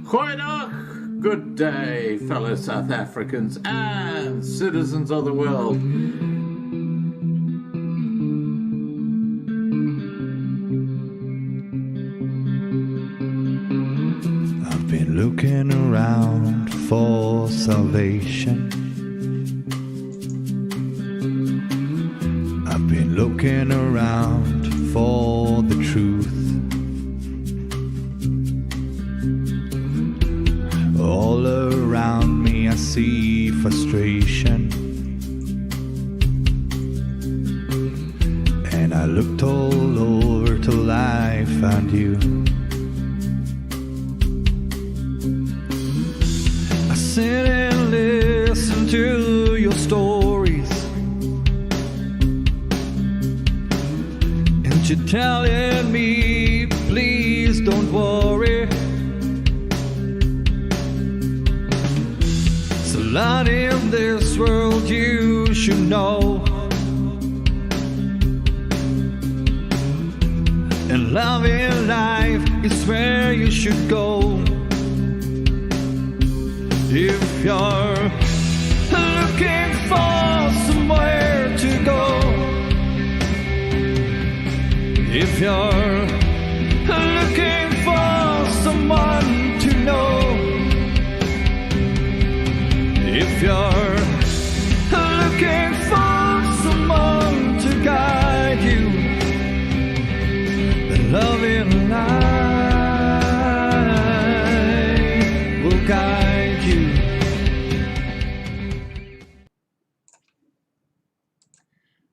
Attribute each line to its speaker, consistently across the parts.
Speaker 1: Goeiedag, good day, fellow South Africans and citizens of the world.
Speaker 2: I've been looking around for salvation. I've been looking around for the truth. All around me I see frustration, and I looked all over till I found you. I sit and listen to your stories, and you're telling me, please don't worry. Lot in this world you should know, and love in life is where you should go. If you're looking for somewhere to go, if you're looking for someone to know, if you're looking for someone to guide you, then love in life will guide you.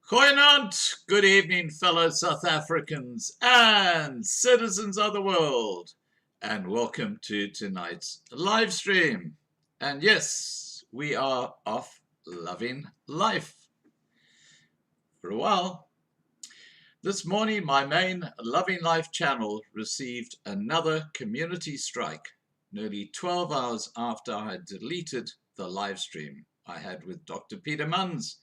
Speaker 1: Goeienaand, good evening, fellow South Africans and citizens of the world, and welcome to tonight's live stream. And yes, we are off Loving Life for a while. This morning, my main Loving Life channel received another community strike, nearly 12 hours after I had deleted the live stream I had with Dr. Peter Munns,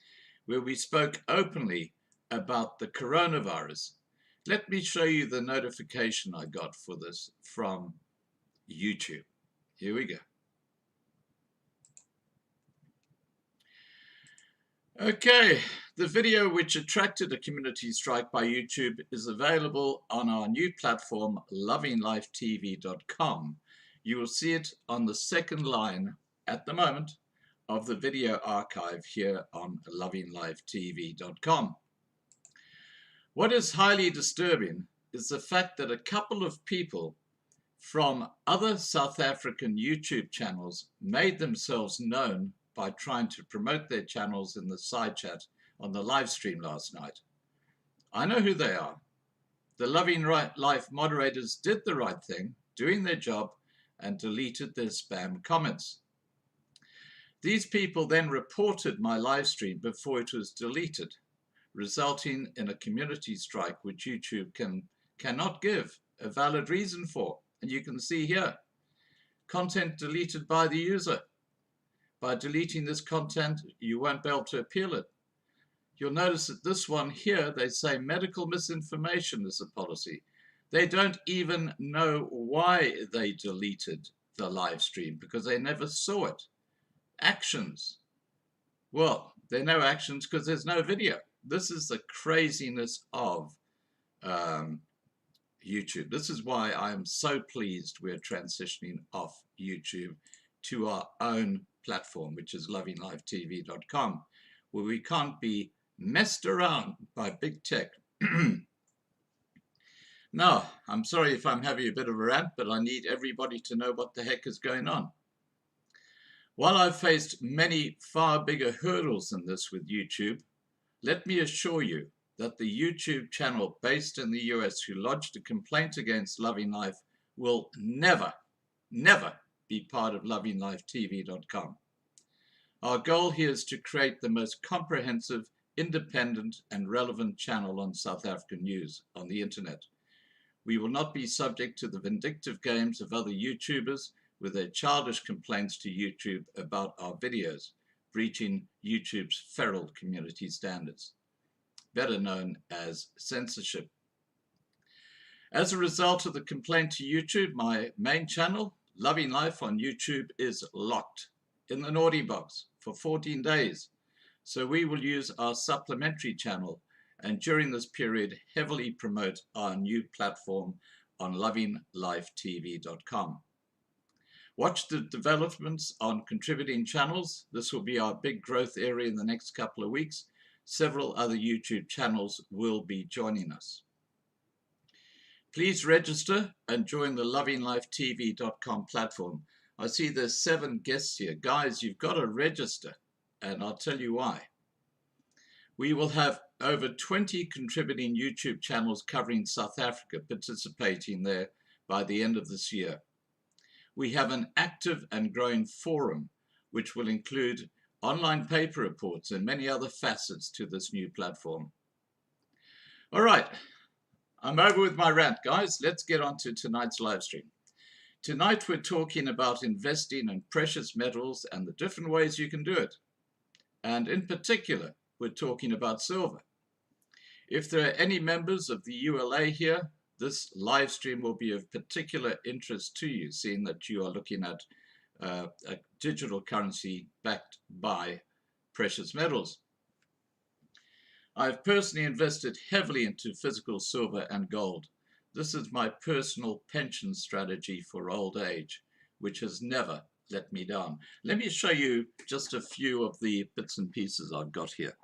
Speaker 1: where we spoke openly about the coronavirus. Let me show you the notification I got for this from YouTube. Here we go. Okay, the video which attracted a community strike by YouTube is available on our new platform, lovinglifetv.com. You will see it on the second line at the moment of the video archive here on lovinglifetv.com. What is highly disturbing is the fact that a couple of people from other South African YouTube channels made themselves known by trying to promote their channels in the side chat on the live stream last night. I know who they are. The Loving Life moderators did the right thing, doing their job, and deleted their spam comments. These people then reported my live stream before it was deleted, resulting in a community strike which YouTube cannot give a valid reason for. And you can see here, content deleted by the user. By deleting this content, you won't be able to appeal it. You'll notice that this one here, they say medical misinformation is a policy. They don't even know why they deleted the live stream because they never saw it. Actions. Well, there are no actions because there's no video. This is the craziness of YouTube. This is why I am so pleased we're transitioning off YouTube to our own platform, which is lovinglifetv.com, where we can't be messed around by big tech. Now, I'm sorry if I'm having a bit of a rant, but I need everybody to know what the heck is going on. While I've faced many far bigger hurdles than this with YouTube, let me assure you that the YouTube channel based in the US who lodged a complaint against Loving Life will never be part of lovinglifetv.com. Our goal here is to create the most comprehensive, independent and relevant channel on South African news on the internet. We will not be subject to the vindictive games of other YouTubers with their childish complaints to YouTube about our videos, breaching YouTube's feral community standards, better known as censorship. As a result of the complaint to YouTube, my main channel, Loving Life on YouTube is locked in the naughty box for 14 days. So we will use our supplementary channel and during this period heavily promote our new platform on lovinglifetv.com. Watch the developments on contributing channels. This will be our big growth area in the next couple of weeks. Several other YouTube channels will be joining us. Please register and join the lovinglifetv.com platform. I see there's 7 guests here. Guys, you've got to register, and I'll tell you why. We will have over 20 contributing YouTube channels covering South Africa participating there by the end of this year. We have an active and growing forum, which will include online paper reports and many other facets to this new platform. All right. I'm over with my rant, guys. Let's get on to tonight's live stream. Tonight, we're talking about investing in precious metals and the different ways you can do it. And in particular, we're talking about silver. If there are any members of the ULA here, this live stream will be of particular interest to you, seeing that you are looking at a digital currency backed by precious metals. I've personally invested heavily into physical silver and gold. This is my personal pension strategy for old age, which has never let me down. Let me show you just a few of the bits and pieces I've got here,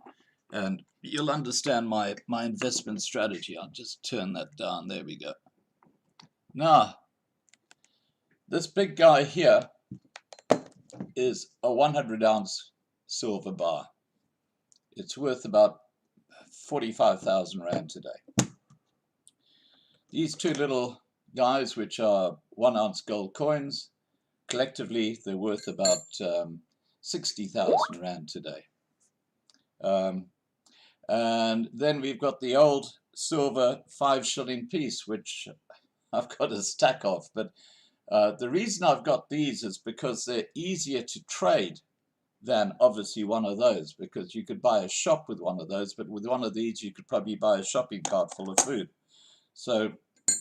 Speaker 1: and you'll understand my investment strategy. I'll just turn that down. There we go. Now, this big guy here is a 100-ounce silver bar. It's worth about 45,000 Rand today. These 2 little guys, which are 1-ounce gold coins, collectively they're worth about 60,000 Rand today. And then we've got the old silver 5-shilling piece, which I've got a stack of. But the reason I've got these is because they're easier to trade than obviously one of those, because you could buy a shop with one of those, but with one of these you could probably buy a shopping cart full of food. So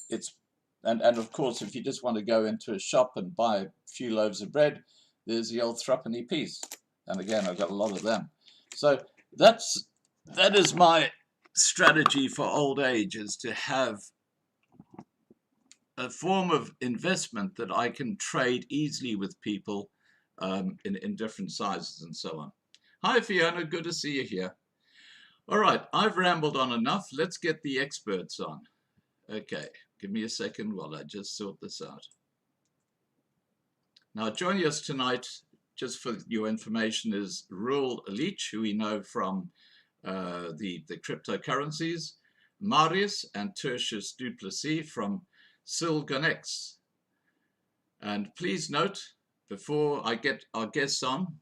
Speaker 1: it's, and of course if you just want to go into a shop and buy a few loaves of bread, there's the old threepenny piece, and again I've got a lot of them. So that is my strategy for old age, is to have a form of investment that I can trade easily with people in different sizes and so on. Hi Fiona, good to see you here. All right, I've rambled on enough. Let's get the experts on. Okay, give me a second while I just sort this out. Now joining us tonight, just for your information, is Reuel Leach, who we know from the cryptocurrencies, Marius and Tertius du Plessis from Silganex. And please note, before I get our guests on,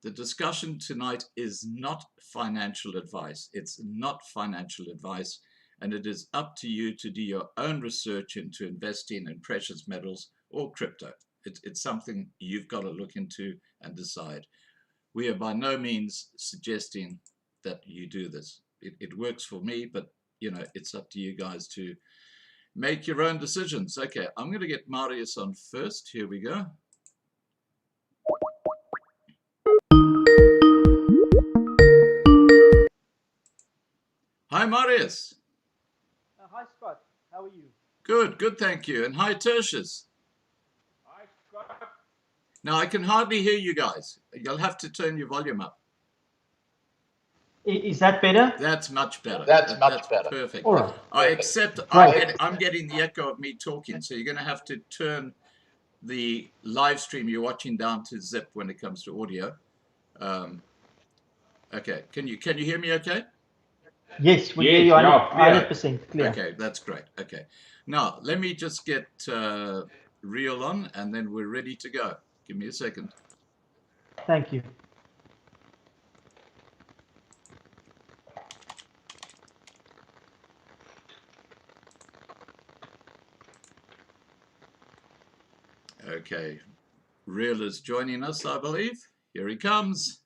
Speaker 1: the discussion tonight is not financial advice. It's not financial advice, and it is up to you to do your own research into investing in precious metals or crypto. It's something you've got to look into and decide. We are by no means suggesting that you do this. It works for me, but you know, it's up to you guys to make your own decisions. Okay, I'm going to get Marius on first. Here we go. Hi, Marius.
Speaker 3: Hi, Scott. How are you?
Speaker 1: Good, good, thank you. And hi, Tertius.
Speaker 3: Hi, Scott.
Speaker 1: Now, I can hardly hear you guys. You'll have to turn your volume up.
Speaker 3: Is that better?
Speaker 1: That's much better.
Speaker 4: That's much better.
Speaker 1: Perfect.
Speaker 3: All right.
Speaker 1: I accept.
Speaker 3: Right.
Speaker 1: I'm getting the echo of me talking, so you're going to have to turn the live stream you're watching down to zip when it comes to audio. Okay. Can you hear me? Okay.
Speaker 3: Yes, we hear you 100% clear.
Speaker 1: Okay, that's great. Okay. Now let me just get Reuel on, and then we're ready to go. Give me a second.
Speaker 3: Thank you.
Speaker 1: Okay, Reuel is joining us, I believe. Here he comes.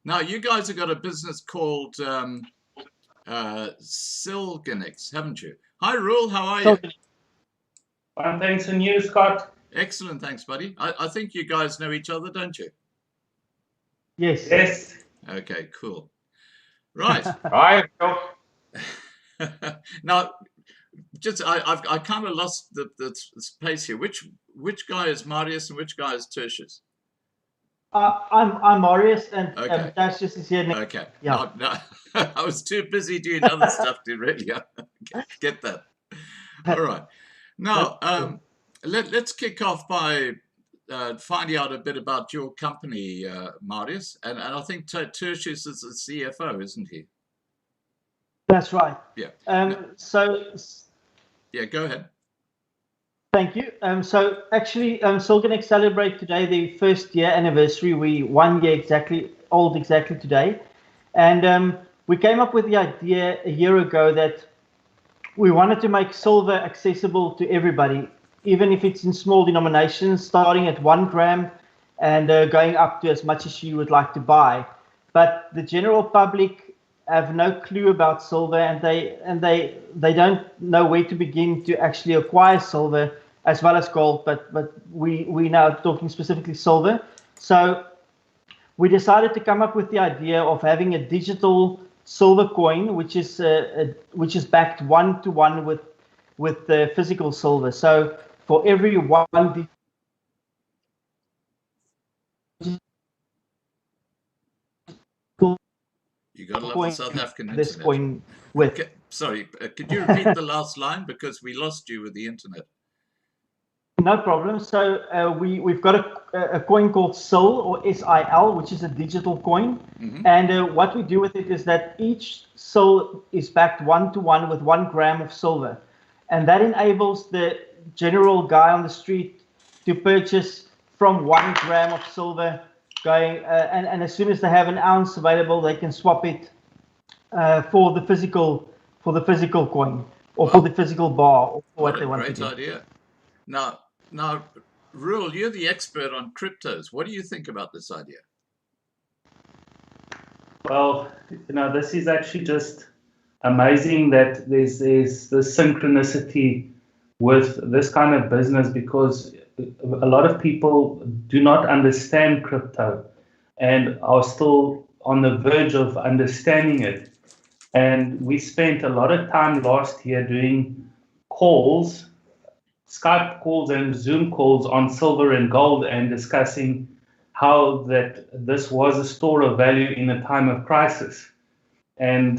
Speaker 1: Now, you guys have got a business called Silganex, haven't you? Hi, Reuel, how are you?
Speaker 4: Fine, thanks. And you, Scott?
Speaker 1: Excellent, thanks, buddy. I think you guys know each other, don't you?
Speaker 3: Yes.
Speaker 4: Yes.
Speaker 1: Okay, cool. Right.
Speaker 5: Hi.
Speaker 1: Now, just I kind of lost the space here. Which guy is Marius and which guy is Tertius?
Speaker 3: I'm Marius, and
Speaker 1: Okay.
Speaker 3: Tertius is here next.
Speaker 1: Okay.
Speaker 3: Yeah.
Speaker 1: No, I was too busy doing other stuff to really get that. All right. Now, let's kick off by finding out a bit about your company, Marius. And I think Tertius is the CFO, isn't he?
Speaker 3: That's right.
Speaker 1: Yeah. Yeah, go ahead.
Speaker 3: Thank you. So actually, Silganex celebrate today the first year anniversary. We 1 year exactly today, and we came up with the idea a year ago that we wanted to make silver accessible to everybody, even if it's in small denominations, starting at 1 gram and going up to as much as you would like to buy. But the general public have no clue about silver, and they don't know where to begin to actually acquire silver, as well as gold, but we now talking specifically silver. So we decided to come up with the idea of having a digital silver coin, which is backed 1-to-1 with the physical silver. So for every one
Speaker 1: You got to love the South African
Speaker 3: this
Speaker 1: internet.
Speaker 3: coin with.
Speaker 1: Okay, sorry, could you repeat the last line, because we lost you with the internet?
Speaker 3: No problem. So we've got a coin called SIL, or SIL, which is a digital coin.
Speaker 1: Mm-hmm.
Speaker 3: And what we do with it is that each SIL is backed 1-to-1 with 1 gram of silver. And that enables the general guy on the street to purchase from 1 gram of silver going, and as soon as they have an ounce available, they can swap it for the physical coin, or for the physical bar, or for what they want to do.
Speaker 1: Great idea. Now, Reuel, you're the expert on cryptos. What do you think about this idea?
Speaker 4: Well, this is actually just amazing that there's this synchronicity with this kind of business, because a lot of people do not understand crypto and are still on the verge of understanding it. And we spent a lot of time last year doing calls, Skype calls and Zoom calls on silver and gold, and discussing how that this was a store of value in a time of crisis. And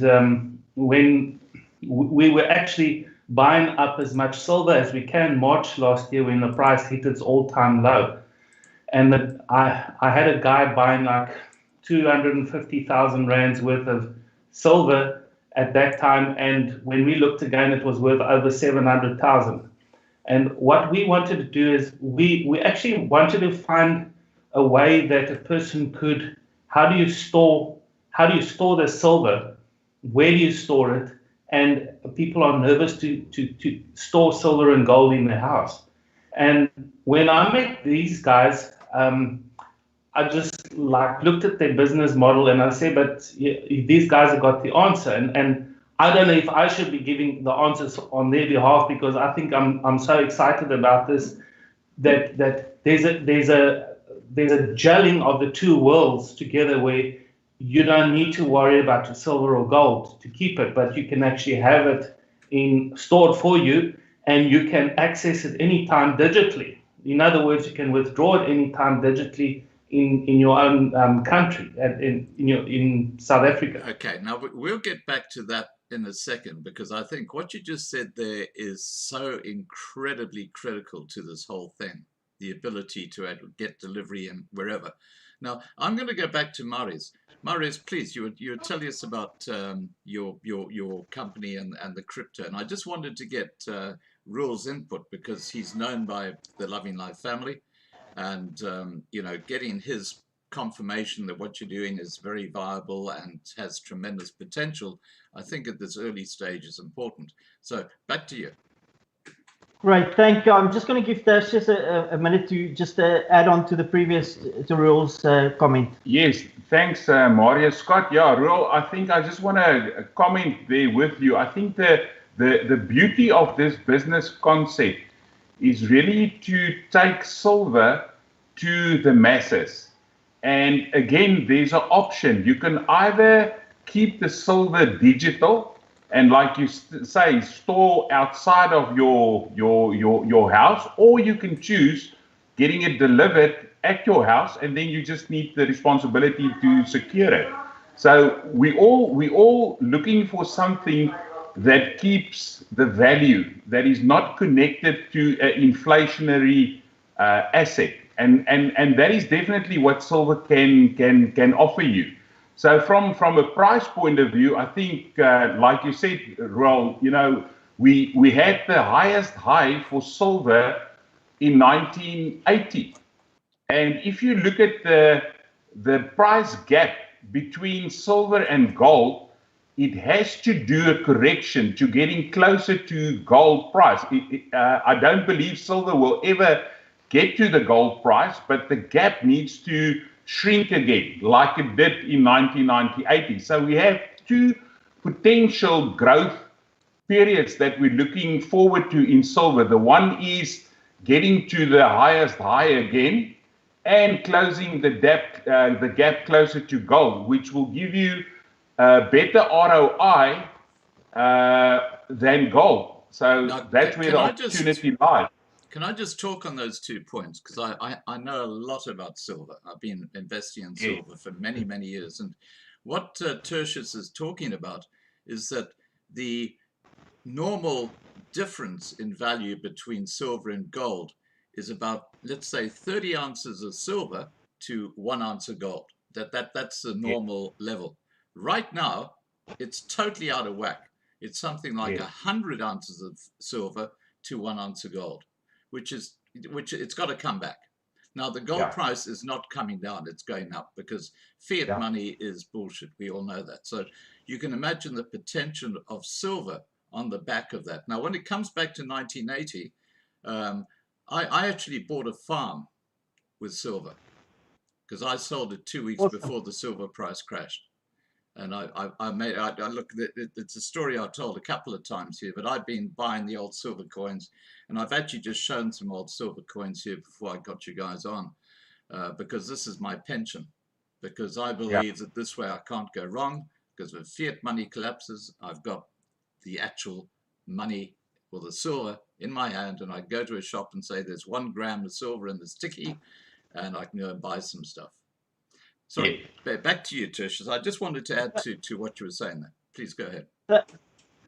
Speaker 4: when we were actually buying up as much silver as we can March last year, when the price hit its all-time low, and I had a guy buying like 250,000 rands worth of silver at that time, and when we looked again, it was worth over 700,000. And what we wanted to do is we actually wanted to find a way that a person could, how do you store the silver, where do you store it? And people are nervous to store silver and gold in their house. And when I met these guys, I just looked at their business model, and I said, but these guys have got the answer. And I don't know if I should be giving the answers on their behalf, because I think I'm so excited about this, that there's a gelling of the two worlds together, where you don't need to worry about your silver or gold to keep it, but you can actually have it stored for you, and you can access it anytime digitally. In other words, you can withdraw it anytime digitally in your own country, in South Africa.
Speaker 1: Okay, now we'll get back to that in a second, because I think what you just said there is so incredibly critical to this whole thing, the ability to get delivery and wherever. Now, I'm going to go back to Marius. Marius, please, you would tell us about your company and the crypto. And I just wanted to get Reuel's input, because he's known by the Loving Life family, and getting his confirmation that what you're doing is very viable and has tremendous potential, I think at this early stage is important. So back to you.
Speaker 3: Great, thank you. I'm just going to give Tertius a minute to just add on to the previous, to Reuel's comment.
Speaker 5: Yes, thanks, Marius. Scott, yeah, Reuel, I think I just want to comment there with you. I think the beauty of this business concept is really to take silver to the masses. And again, there's an option. You can either keep the silver digital and, like you say, store outside of your house, or you can choose getting it delivered at your house, and then you just need the responsibility to secure it. So we all looking for something that keeps the value, that is not connected to an inflationary asset, and that is definitely what silver can offer you. So from a price point of view, I think, like you said, Reuel, we had the highest high for silver in 1980. And if you look at the price gap between silver and gold, it has to do a correction to getting closer to gold price. I don't believe silver will ever get to the gold price, but the gap needs to shrink again, like it did in 1980. So we have two potential growth periods that we're looking forward to in silver. The one is getting to the highest high again, and closing the gap closer to gold, which will give you better ROI than gold. So now, that's where the opportunity lies.
Speaker 1: Can I just talk on those 2 points? Because I know a lot about silver. I've been investing in silver for many, many years. And what Tertius is talking about is that the normal difference in value between silver and gold is about, let's say, 30 ounces of silver to 1 ounce of gold. That's the normal level. Right now, it's totally out of whack. It's something like 100 ounces of silver to 1 ounce of gold, which it's got to come back. Now, the gold price is not coming down. It's going up because fiat money is bullshit. We all know that. So you can imagine the potential of silver on the back of that. Now, when it comes back to 1980, I actually bought a farm with silver because I sold it 2 weeks before the silver price crashed. And it's a story I told a couple of times here, but I've been buying the old silver coins, and I've actually just shown some old silver coins here before I got you guys on, because this is my pension, because I believe that this way I can't go wrong, because if fiat money collapses, I've got the actual money or the silver in my hand, and I go to a shop and say there's 1 gram of silver in this ticky, and I can go and buy some stuff. Sorry, back to you, Tertius. I just wanted to add to what you were saying there. Please go ahead.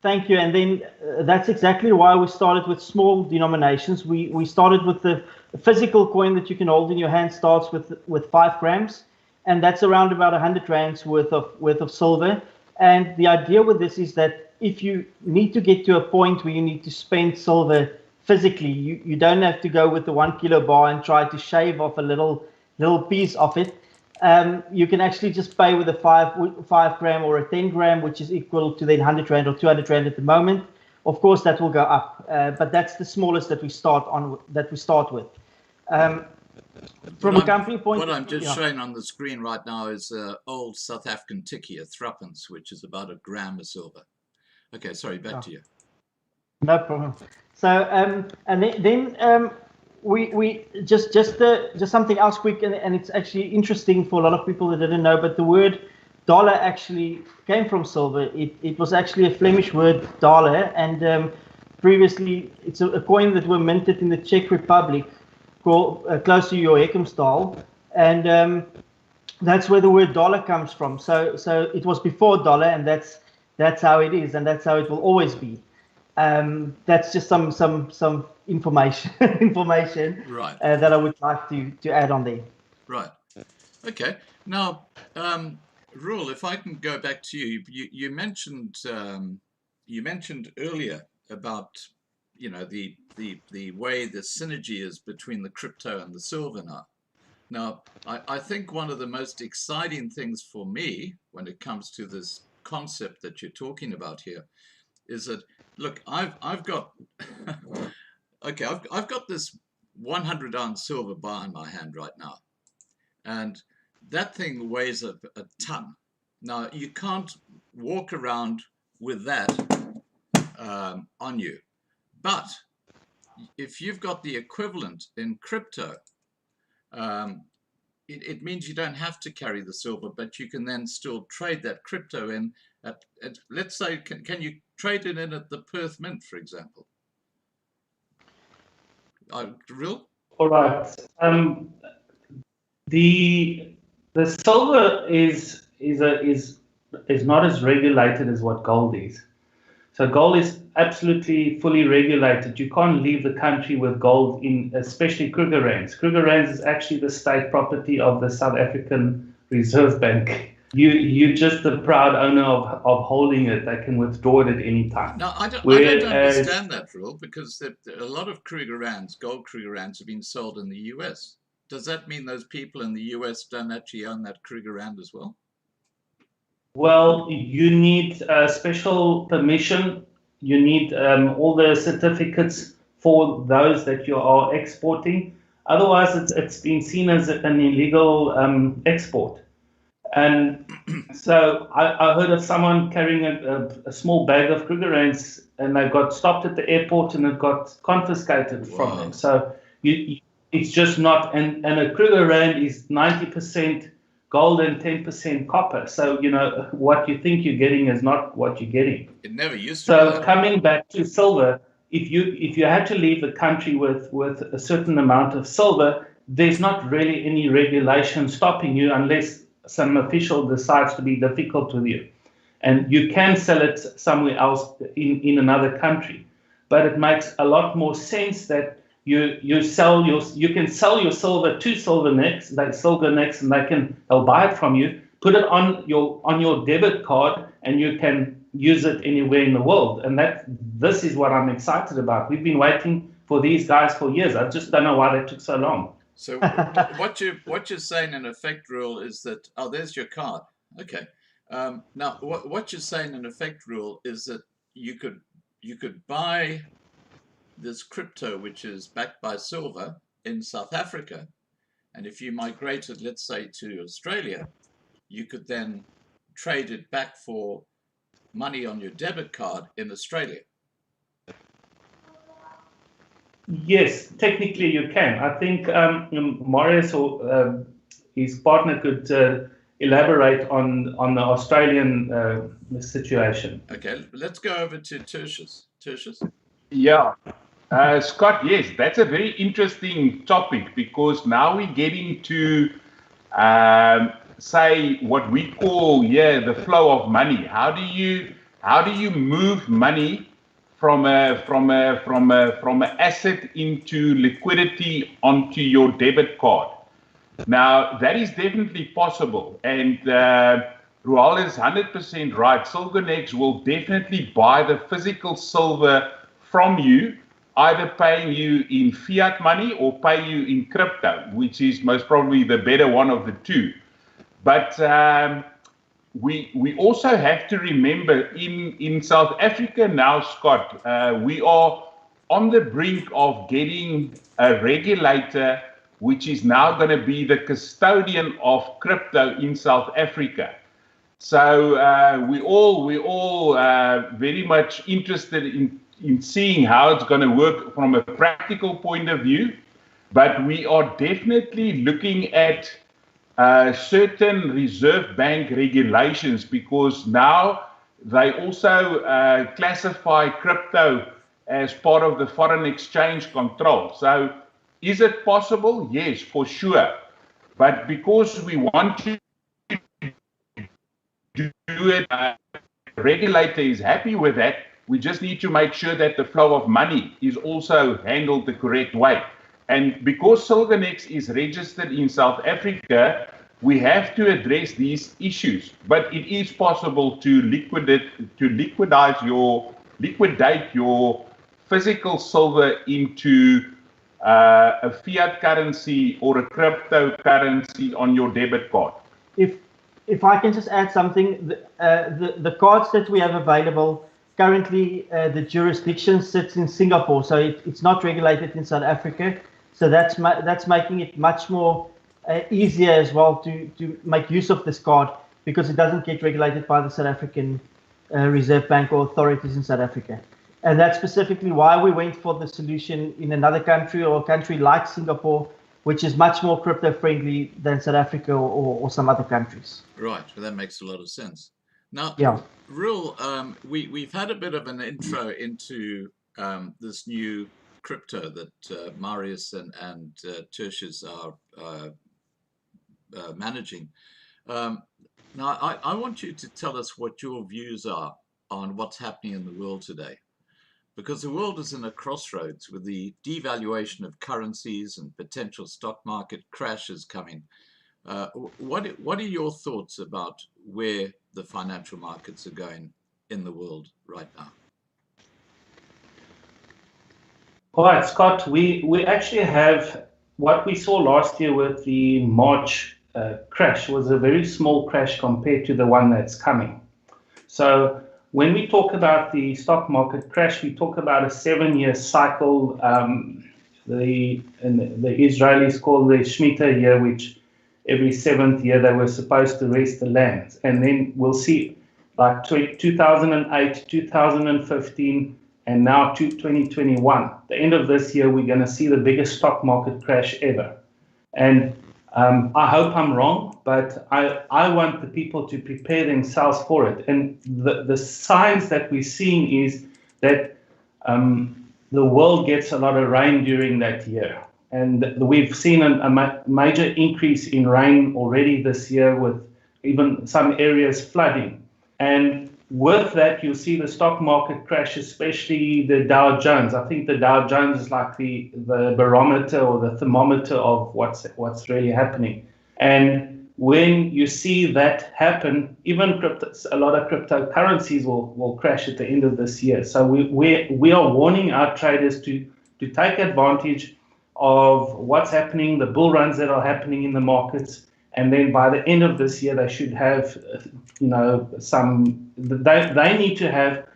Speaker 3: Thank you. And then that's exactly why we started with small denominations. We started with the physical coin that you can hold in your hand starts with 5 grams, and that's around about 100 rands worth of silver. And the idea with this is that if you need to get to a point where you need to spend silver physically, you don't have to go with the 1 kilo bar and try to shave off a little piece of it. You can actually just pay with a 5 gram or a 10 gram, which is equal to then 100 rand or 200 rand at the moment. Of course, that will go up, but that's the smallest that we start with. From a company point,
Speaker 1: what I'm just showing on the screen right now is old South African tikkie, a threepence, which is about 1 gram of silver. Okay, sorry, back to you.
Speaker 3: No problem. So and then we just something else quick, and it's actually interesting for a lot of people that didn't know, but the word dollar actually came from silver. It was actually a Flemish word, dollar, and previously it's a coin that were minted in the Czech Republic, called close to Joachimsthal, and that's where the word dollar comes from. So it was before dollar, and that's how it is, and that's how it will always be. That's just some information
Speaker 1: right.
Speaker 3: That I would like to add on there.
Speaker 1: Right. Okay. Now, Reuel, if I can go back to you, you mentioned earlier about the way the synergy is between the crypto and the silver now. Now, I think one of the most exciting things for me when it comes to this concept that you're talking about here is that, look, I've got okay, I've got this 100 ounce silver bar in my hand right now, and that thing weighs a ton. Now, you can't walk around with that on you, but if you've got the equivalent in crypto, it means you don't have to carry the silver, but you can then still trade that crypto in at let's say, can you trade it in at the Perth Mint, for example? Real?
Speaker 4: All right. The silver is not as regulated as what gold is. So gold is absolutely fully regulated. You can't leave the country with gold in, especially Kruger Rands. Kruger Rands is actually the state property of the South African Reserve Bank. You're just the proud owner of holding it. They can withdraw it at any time.
Speaker 1: No, I don't understand that rule, because a lot of Kruger Rands, gold Kruger Rands, have been sold in the US. Does that mean those people in the US don't actually own that Kruger Rand as well?
Speaker 4: Well, you need special permission. You need all the certificates for those that you are exporting. Otherwise, it's been seen as an illegal export. And so I heard of someone carrying a small bag of Kruger Rands, and they got stopped at the airport and it got confiscated from them. So it's just not, and a Kruger Rand is 90% gold and 10% copper. So, what you think you're getting is not what you're getting.
Speaker 1: It never used to be that.
Speaker 4: So coming back to silver, if you had to leave the country with a certain amount of silver, there's not really any regulation stopping you unless some official decides to be difficult with you. And you can sell it somewhere else in another country. But it makes a lot more sense that you can sell your silver to Silvernex, and they'll buy it from you, put it on your debit card, and you can use it anywhere in the world. And this is what I'm excited about. We've been waiting for these guys for years. I just don't know why they took so long.
Speaker 1: So what you're saying in effect, Reuel, is that there's your card. Okay. Now what you're saying in effect, Reuel, is that you could buy this crypto, which is backed by silver, in South Africa, and if you migrated, let's say, to Australia, you could then trade it back for money on your debit card in Australia.
Speaker 4: Yes, technically you can. I think Marius or his partner could elaborate on the Australian situation.
Speaker 1: Okay, let's go over to Tertius. Tertius?
Speaker 5: Yeah. Scott, yes, that's a very interesting topic, because now we're getting to say what we call the flow of money. How do you move money from an asset into liquidity onto your debit card? Now that is definitely possible, and Reuel is 100% right. Silvernex will definitely buy the physical silver from you, either paying you in fiat money or pay you in crypto, which is most probably the better one of the two. But we also have to remember in South Africa now, Scott, we are on the brink of getting a regulator which is now going to be the custodian of crypto in South Africa. So we all very much interested in seeing how it's going to work from a practical point of view, but we are definitely looking at certain Reserve Bank regulations, because now they also classify crypto as part of the foreign exchange control. So is it possible? Yes, for sure. But because we want to do it, the regulator is happy with that, we just need to make sure that the flow of money is also handled the correct way. And because Silvernex is registered in South Africa, we have to address these issues. But it is possible to liquidate your physical silver into a fiat currency or a cryptocurrency on your debit card.
Speaker 3: If I can just add something, the cards that we have available currently, the jurisdiction sits in Singapore, so it's not regulated in South Africa. So that's making it much more easier as well to make use of this card, because it doesn't get regulated by the South African Reserve Bank or authorities in South Africa. And that's specifically why we went for the solution in another country or a country like Singapore, which is much more crypto friendly than South Africa or some other countries.
Speaker 1: Right, well, that makes a lot of sense. Now,
Speaker 3: Yeah.
Speaker 1: Reuel, we've had a bit of an intro into this new crypto that Marius and Tertius are managing. Now, I want you to tell us what your views are on what's happening in the world today, because the world is in a crossroads with the devaluation of currencies and potential stock market crashes coming. What are your thoughts about where the financial markets are going in the world right now?
Speaker 4: All right, Scott, we actually have what we saw last year with the March crash was a very small crash compared to the one that's coming. So when we talk about the stock market crash, we talk about a 7-year cycle. The Israelis call the Shemitah year, which every 7th year they were supposed to rest the land. And then we'll see like 2008, 2015, and now 2021. The end of this year, we're going to see the biggest stock market crash ever. And I hope I'm wrong, but I want the people to prepare themselves for it. And the signs that we're seeing is that the world gets a lot of rain during that year. And we've seen a major increase in rain already this year, with even some areas flooding. And with that, you'll see the stock market crash, especially the Dow Jones. I think the Dow Jones is like the barometer or the thermometer of what's really happening. And when you see that happen, even a lot of cryptocurrencies will crash at the end of this year. So we are warning our traders to take advantage of what's happening, the bull runs that are happening in the markets. And then by the end of this year, they should have, they need to have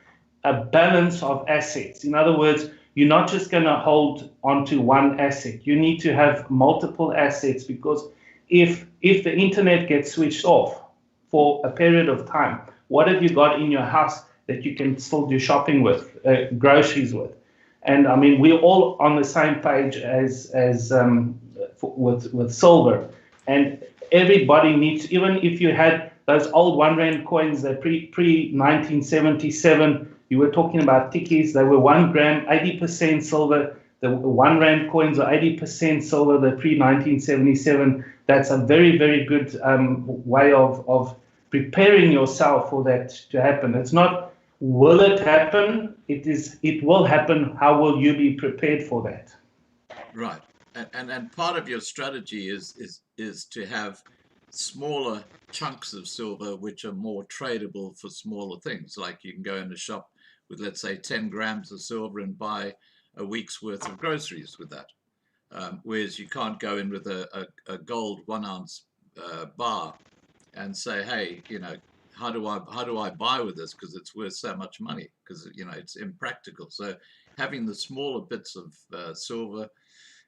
Speaker 4: a balance of assets. In other words, you're not just going to hold onto one asset. You need to have multiple assets, because if the internet gets switched off for a period of time, what have you got in your house that you can still do shopping with, groceries with? And I mean, we're all on the same page with silver. And everybody needs, even if you had those old 1 Rand coins that pre 1977, you were talking about tikkies, they were 1 gram, 80% silver. The 1 Rand coins are 80% silver, the pre 1977. That's a very, very good way of preparing yourself for that to happen. It's not, will it happen? It will happen. How will you be prepared for that?
Speaker 1: Right. And part of your strategy is to have smaller chunks of silver which are more tradable for smaller things. Like you can go in a shop with, let's say, 10 grams of silver and buy a week's worth of groceries with that. Whereas you can't go in with a gold 1 ounce bar and say, hey, how do I buy with this, because it's worth so much money, because it's impractical. So having the smaller bits of silver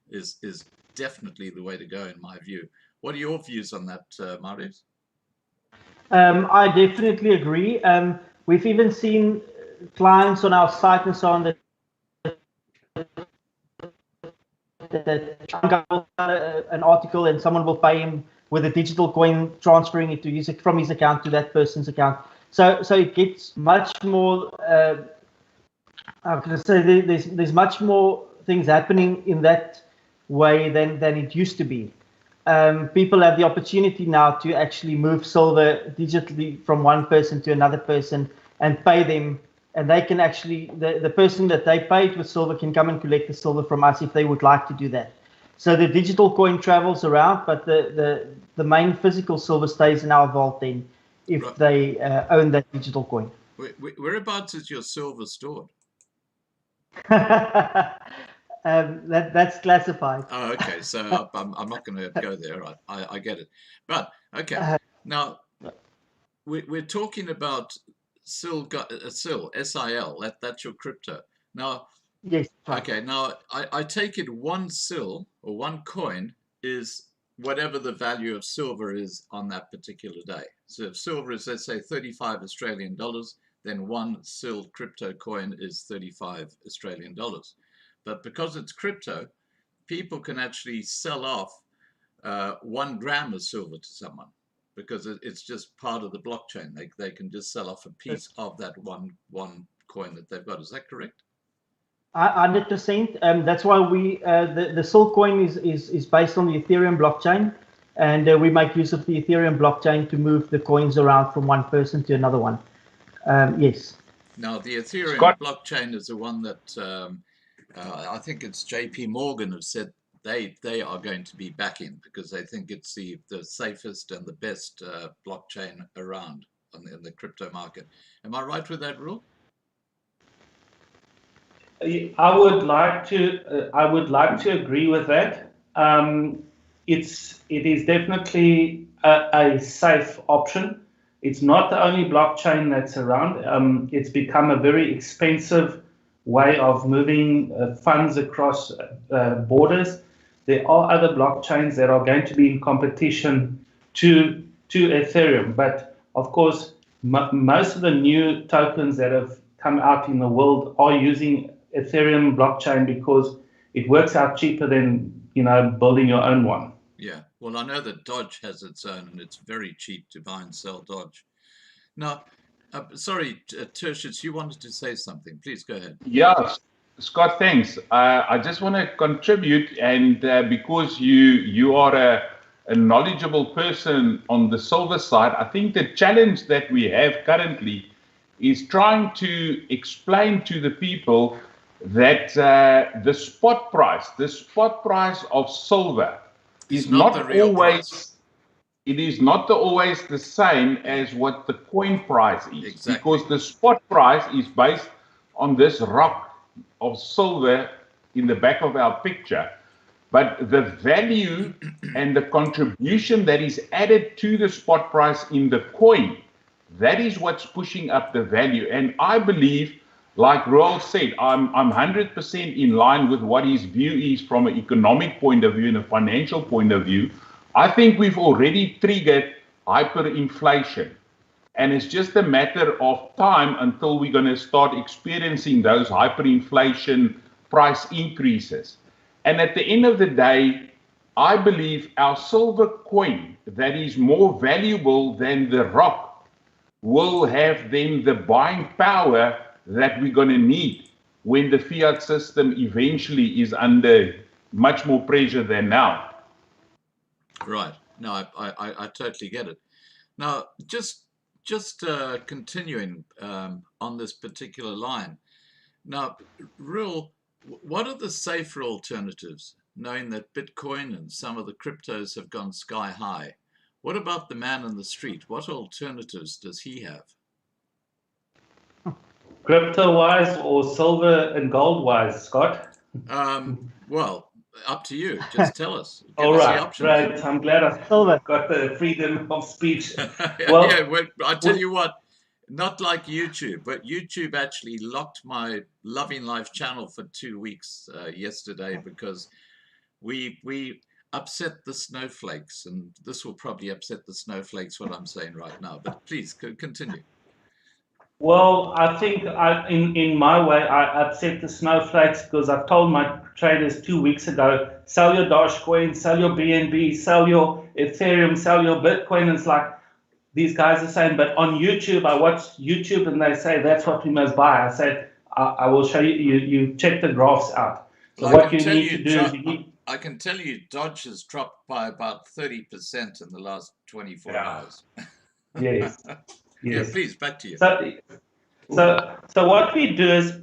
Speaker 1: is definitely the way to go, in my view. What are your views on that, Marius?
Speaker 3: I definitely agree. We've even seen clients on our site and so on that an article and someone will pay him with a digital coin, transferring it from his account to that person's account. So it gets much more. I'm going to say there's much more things happening in that way than it used to be. People have the opportunity now to actually move silver digitally from one person to another person and pay them, and they can actually, the person that they paid with silver can come and collect the silver from us if they would like to do that. So the digital coin travels around, but the main physical silver stays in our vault then, if right. They own that digital coin.
Speaker 1: Whereabouts is your silver stored?
Speaker 3: That's classified.
Speaker 1: Oh, okay. So I'm not going to go there. Right? I get it. But okay. Now we're talking about SIL, SIL. That's your crypto. Now,
Speaker 3: yes. Right.
Speaker 1: Okay. Now I take it one SIL or one coin is whatever the value of silver is on that particular day. So if silver is, let's say, 35 Australian dollars, then one SIL crypto coin is 35 Australian dollars. But because it's crypto, people can actually sell off 1 gram of silver to someone because it's just part of the blockchain. They can just sell off a piece of that one coin that they've got. Is that correct?
Speaker 3: 100%. That's why the SIL coin is based on the Ethereum blockchain, and we make use of the Ethereum blockchain to move the coins around from one person to another one. Yes.
Speaker 1: Now, the Ethereum blockchain is the one that I think it's JP Morgan have said they are going to be backing because they think it's the safest and the best blockchain around in the crypto market. Am I right with that, Reuel?
Speaker 4: I would like to agree with that. It is definitely a safe option. It's not the only blockchain that's around. It's become a very expensive way of moving funds across borders. There are other blockchains that are going to be in competition to Ethereum, but of course, most of the new tokens that have come out in the world are using Ethereum blockchain because it works out cheaper than building your own one.
Speaker 1: Yeah, well, I know that Dodge has its own, and it's very cheap to buy and sell Dodge. Now, sorry, Tertius, you wanted to say something. Please go ahead.
Speaker 5: Yes, Scott, thanks. I just want to contribute, and because you are a knowledgeable person on the silver side, I think the challenge that we have currently is trying to explain to the people that the spot price of silver is not always. It is not always the same as what the coin price is. Exactly. Because the spot price is based on this rock of silver in the back of our picture. But the value and the contribution that is added to the spot price in the coin, that is what's pushing up the value. And I believe, like Reuel said, I'm 100% in line with what his view is from an economic point of view and a financial point of view. I think we've already triggered hyperinflation. And it's just a matter of time until we're going to start experiencing those hyperinflation price increases. And at the end of the day, I believe our silver coin that is more valuable than the rock will have then the buying power that we're going to need when the fiat system eventually is under much more pressure than now.
Speaker 1: Right. No, I totally get it. Now, just continuing on this particular line. Now, Reuel, what are the safer alternatives, knowing that Bitcoin and some of the cryptos have gone sky high? What about the man in the street? What alternatives does he have?
Speaker 4: Crypto-wise or silver and gold-wise, Scott?
Speaker 1: Well, up to you. Just tell us.
Speaker 4: All right, great. I'm glad I've got the freedom of speech.
Speaker 1: Well, yeah, I tell you what, not like YouTube, but YouTube actually locked my Loving Life channel for 2 weeks yesterday because we upset the snowflakes, and this will probably upset the snowflakes, what I'm saying right now. But please continue.
Speaker 4: Well, I think in my way, I upset the snowflakes because I've told my traders 2 weeks ago, sell your Dogecoin, sell your BNB, sell your Ethereum, sell your Bitcoin. And it's like these guys are saying, but on YouTube, I watch YouTube and they say that's what we must buy. I said, I will show you, you check the graphs out. So
Speaker 1: well,
Speaker 4: what you need to do is
Speaker 1: I can tell you Dodge has dropped by about 30% in the last 24 hours.
Speaker 4: Yes.
Speaker 1: Yes. Yeah, please, back to you.
Speaker 4: So what we do is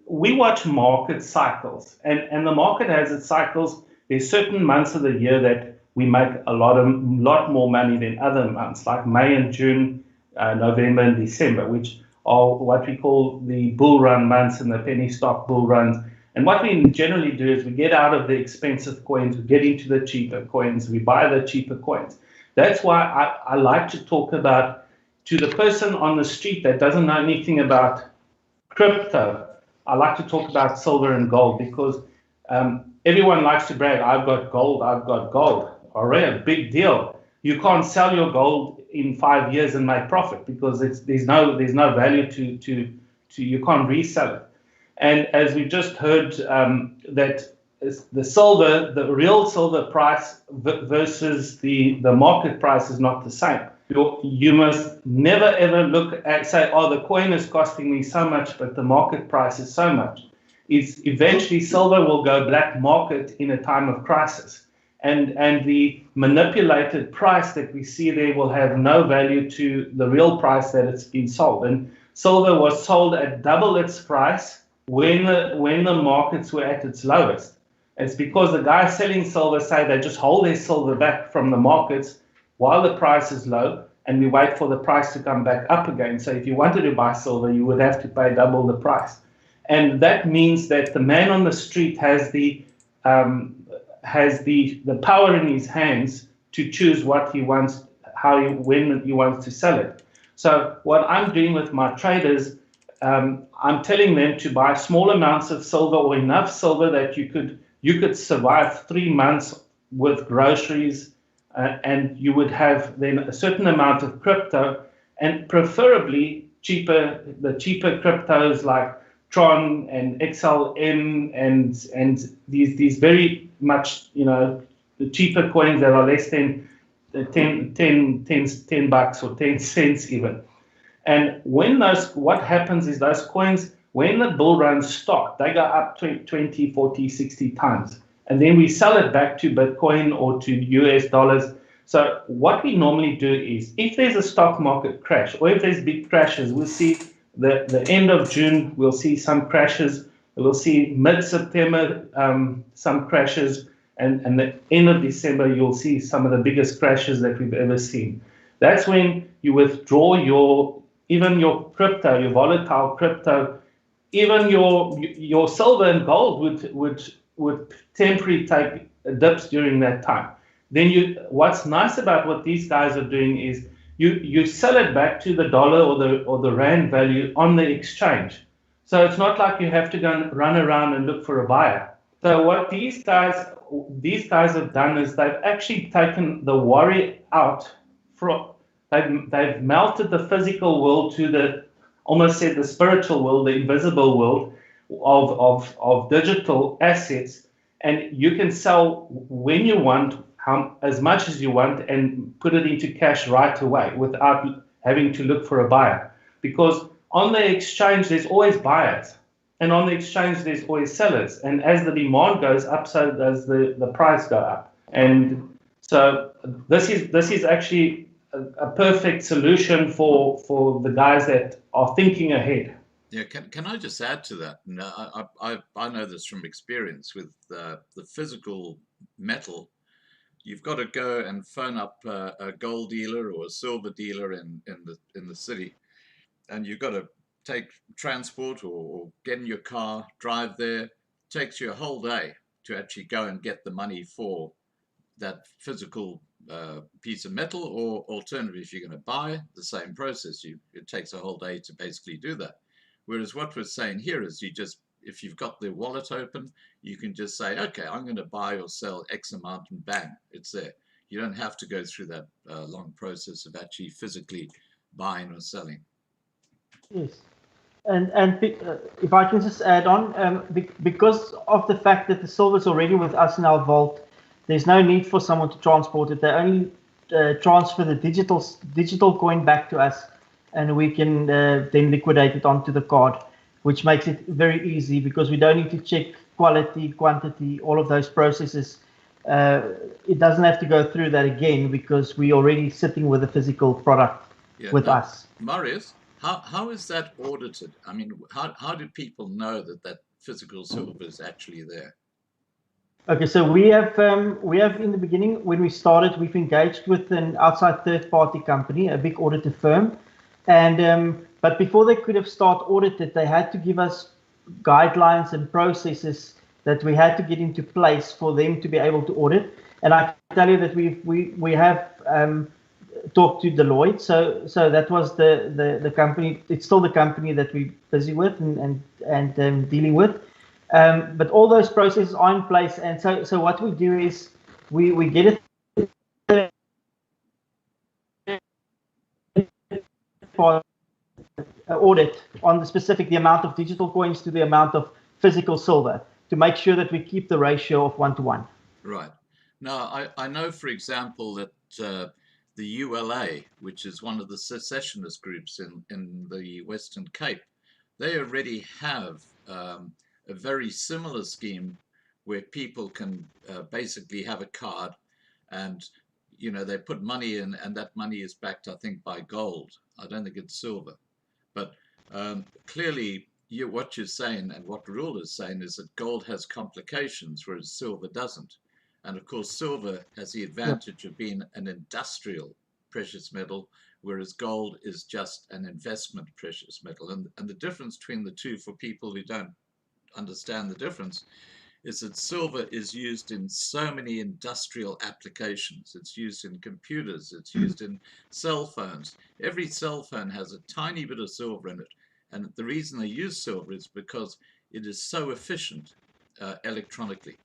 Speaker 4: we watch market cycles, and the market has its cycles. There's certain months of the year that we make a lot more money than other months, like May and June, November and December, which are what we call the bull run months and the penny stock bull runs. And what we generally do is we get out of the expensive coins, we get into the cheaper coins, we buy the cheaper coins. That's why I like to talk about, to the person on the street that doesn't know anything about crypto, I like to talk about silver and gold because everyone likes to brag, I've got gold. All right, big deal. you can't sell your gold in 5 years and make profit because there's no value to you can't resell it. And as we just heard, that the silver, the real silver price versus the market price is not the same. You must never ever look at, say, oh, the coin is costing me so much, but the market price is so much. It's eventually silver will go black market in a time of crisis. And the manipulated price that we see there will have no value to the real price that it's been sold. And silver was sold at double its price when the markets were at its lowest. It's because the guys selling silver say they just hold their silver back from the markets while the price is low, and we wait for the price to come back up again. So if you wanted to buy silver, you would have to pay double the price. And that means that the man on the street has the power in his hands to choose what he wants, when he wants to sell it. So what I'm doing with my traders, I'm telling them to buy small amounts of silver or enough silver that you could survive 3 months with groceries, and you would have then a certain amount of crypto, and preferably the cheaper cryptos like Tron and XLM and these very much, the cheaper coins that are less than 10 bucks or 10 cents even. And what happens is those coins, when the bull runs start, they go up 20, 40, 60 times. And then we sell it back to Bitcoin or to US dollars. So what we normally do is, if there's a stock market crash, or if there's big crashes, we'll see the end of June, we'll see some crashes. We'll see mid-September some crashes, and the end of December, you'll see some of the biggest crashes that we've ever seen. That's when you withdraw even your crypto, your volatile crypto, even your silver and gold would temporarily take dips during that time. Then what's nice about what these guys are doing is you sell it back to the dollar or the rand value on the exchange. So it's not like you have to go and run around and look for a buyer. So what these guys have done is they've actually taken the worry out from. They've melted the physical world to almost said the spiritual world, the invisible world of digital assets, and you can sell when you want, as much as you want, and put it into cash right away without having to look for a buyer. Because on the exchange, there's always buyers, and on the exchange, there's always sellers. And as the demand goes up, so does the price go up. And so this is actually a perfect solution for the guys that are thinking ahead.
Speaker 1: Yeah, can I just add to that? No, I know this from experience with the physical metal. You've got to go and phone up a gold dealer or a silver dealer in the city, and you've got to take transport or get in your car, drive there. It takes you a whole day to actually go and get the money for that physical piece of metal, or alternatively, if you're going to buy, the same process. It takes a whole day to basically do that. Whereas what we're saying here is if you've got the wallet open, you can just say, okay, I'm going to buy or sell X amount, and bang, it's there. You don't have to go through that long process of actually physically buying or selling.
Speaker 3: Yes. And if I can just add on, because of the fact that the silver is already with us in our vault, there's no need for someone to transport it. They only transfer the digital coin back to us, and we can then liquidate it onto the card, which makes it very easy because we don't need to check quality, quantity, all of those processes. It doesn't have to go through that again because we're already sitting with a physical product with us.
Speaker 1: Marius, how is that audited? I mean, how do people know that physical silver is actually there?
Speaker 3: Okay, so we have in the beginning, when we started, we've engaged with an outside third-party company, a big auditor firm, and but before they could have started audited, they had to give us guidelines and processes that we had to get into place for them to be able to audit. And I can tell you that we have talked to Deloitte, so that was the company. It's still the company that we're busy with and dealing with. But all those processes are in place, and so what we do is we get it audit on the amount of digital coins to the amount of physical silver to make sure that we keep the ratio of 1-to-1.
Speaker 1: Right. Now, I know, for example, that the ULA, which is one of the secessionist groups in the Western Cape, they already have a very similar scheme where people can basically have a card and, you know, they put money in and that money is backed, I think, by gold. I don't think it's silver. But clearly, what you're saying and what Reuel is saying is that gold has complications, whereas silver doesn't. And of course, silver has the advantage of being an industrial precious metal, whereas gold is just an investment precious metal. And the difference between the two, for people who don't understand the difference, is that silver is used in so many industrial applications. It's used in computers, it's used in cell phones. Every cell phone has a tiny bit of silver in it. And the reason they use silver is because it is so efficient electronically.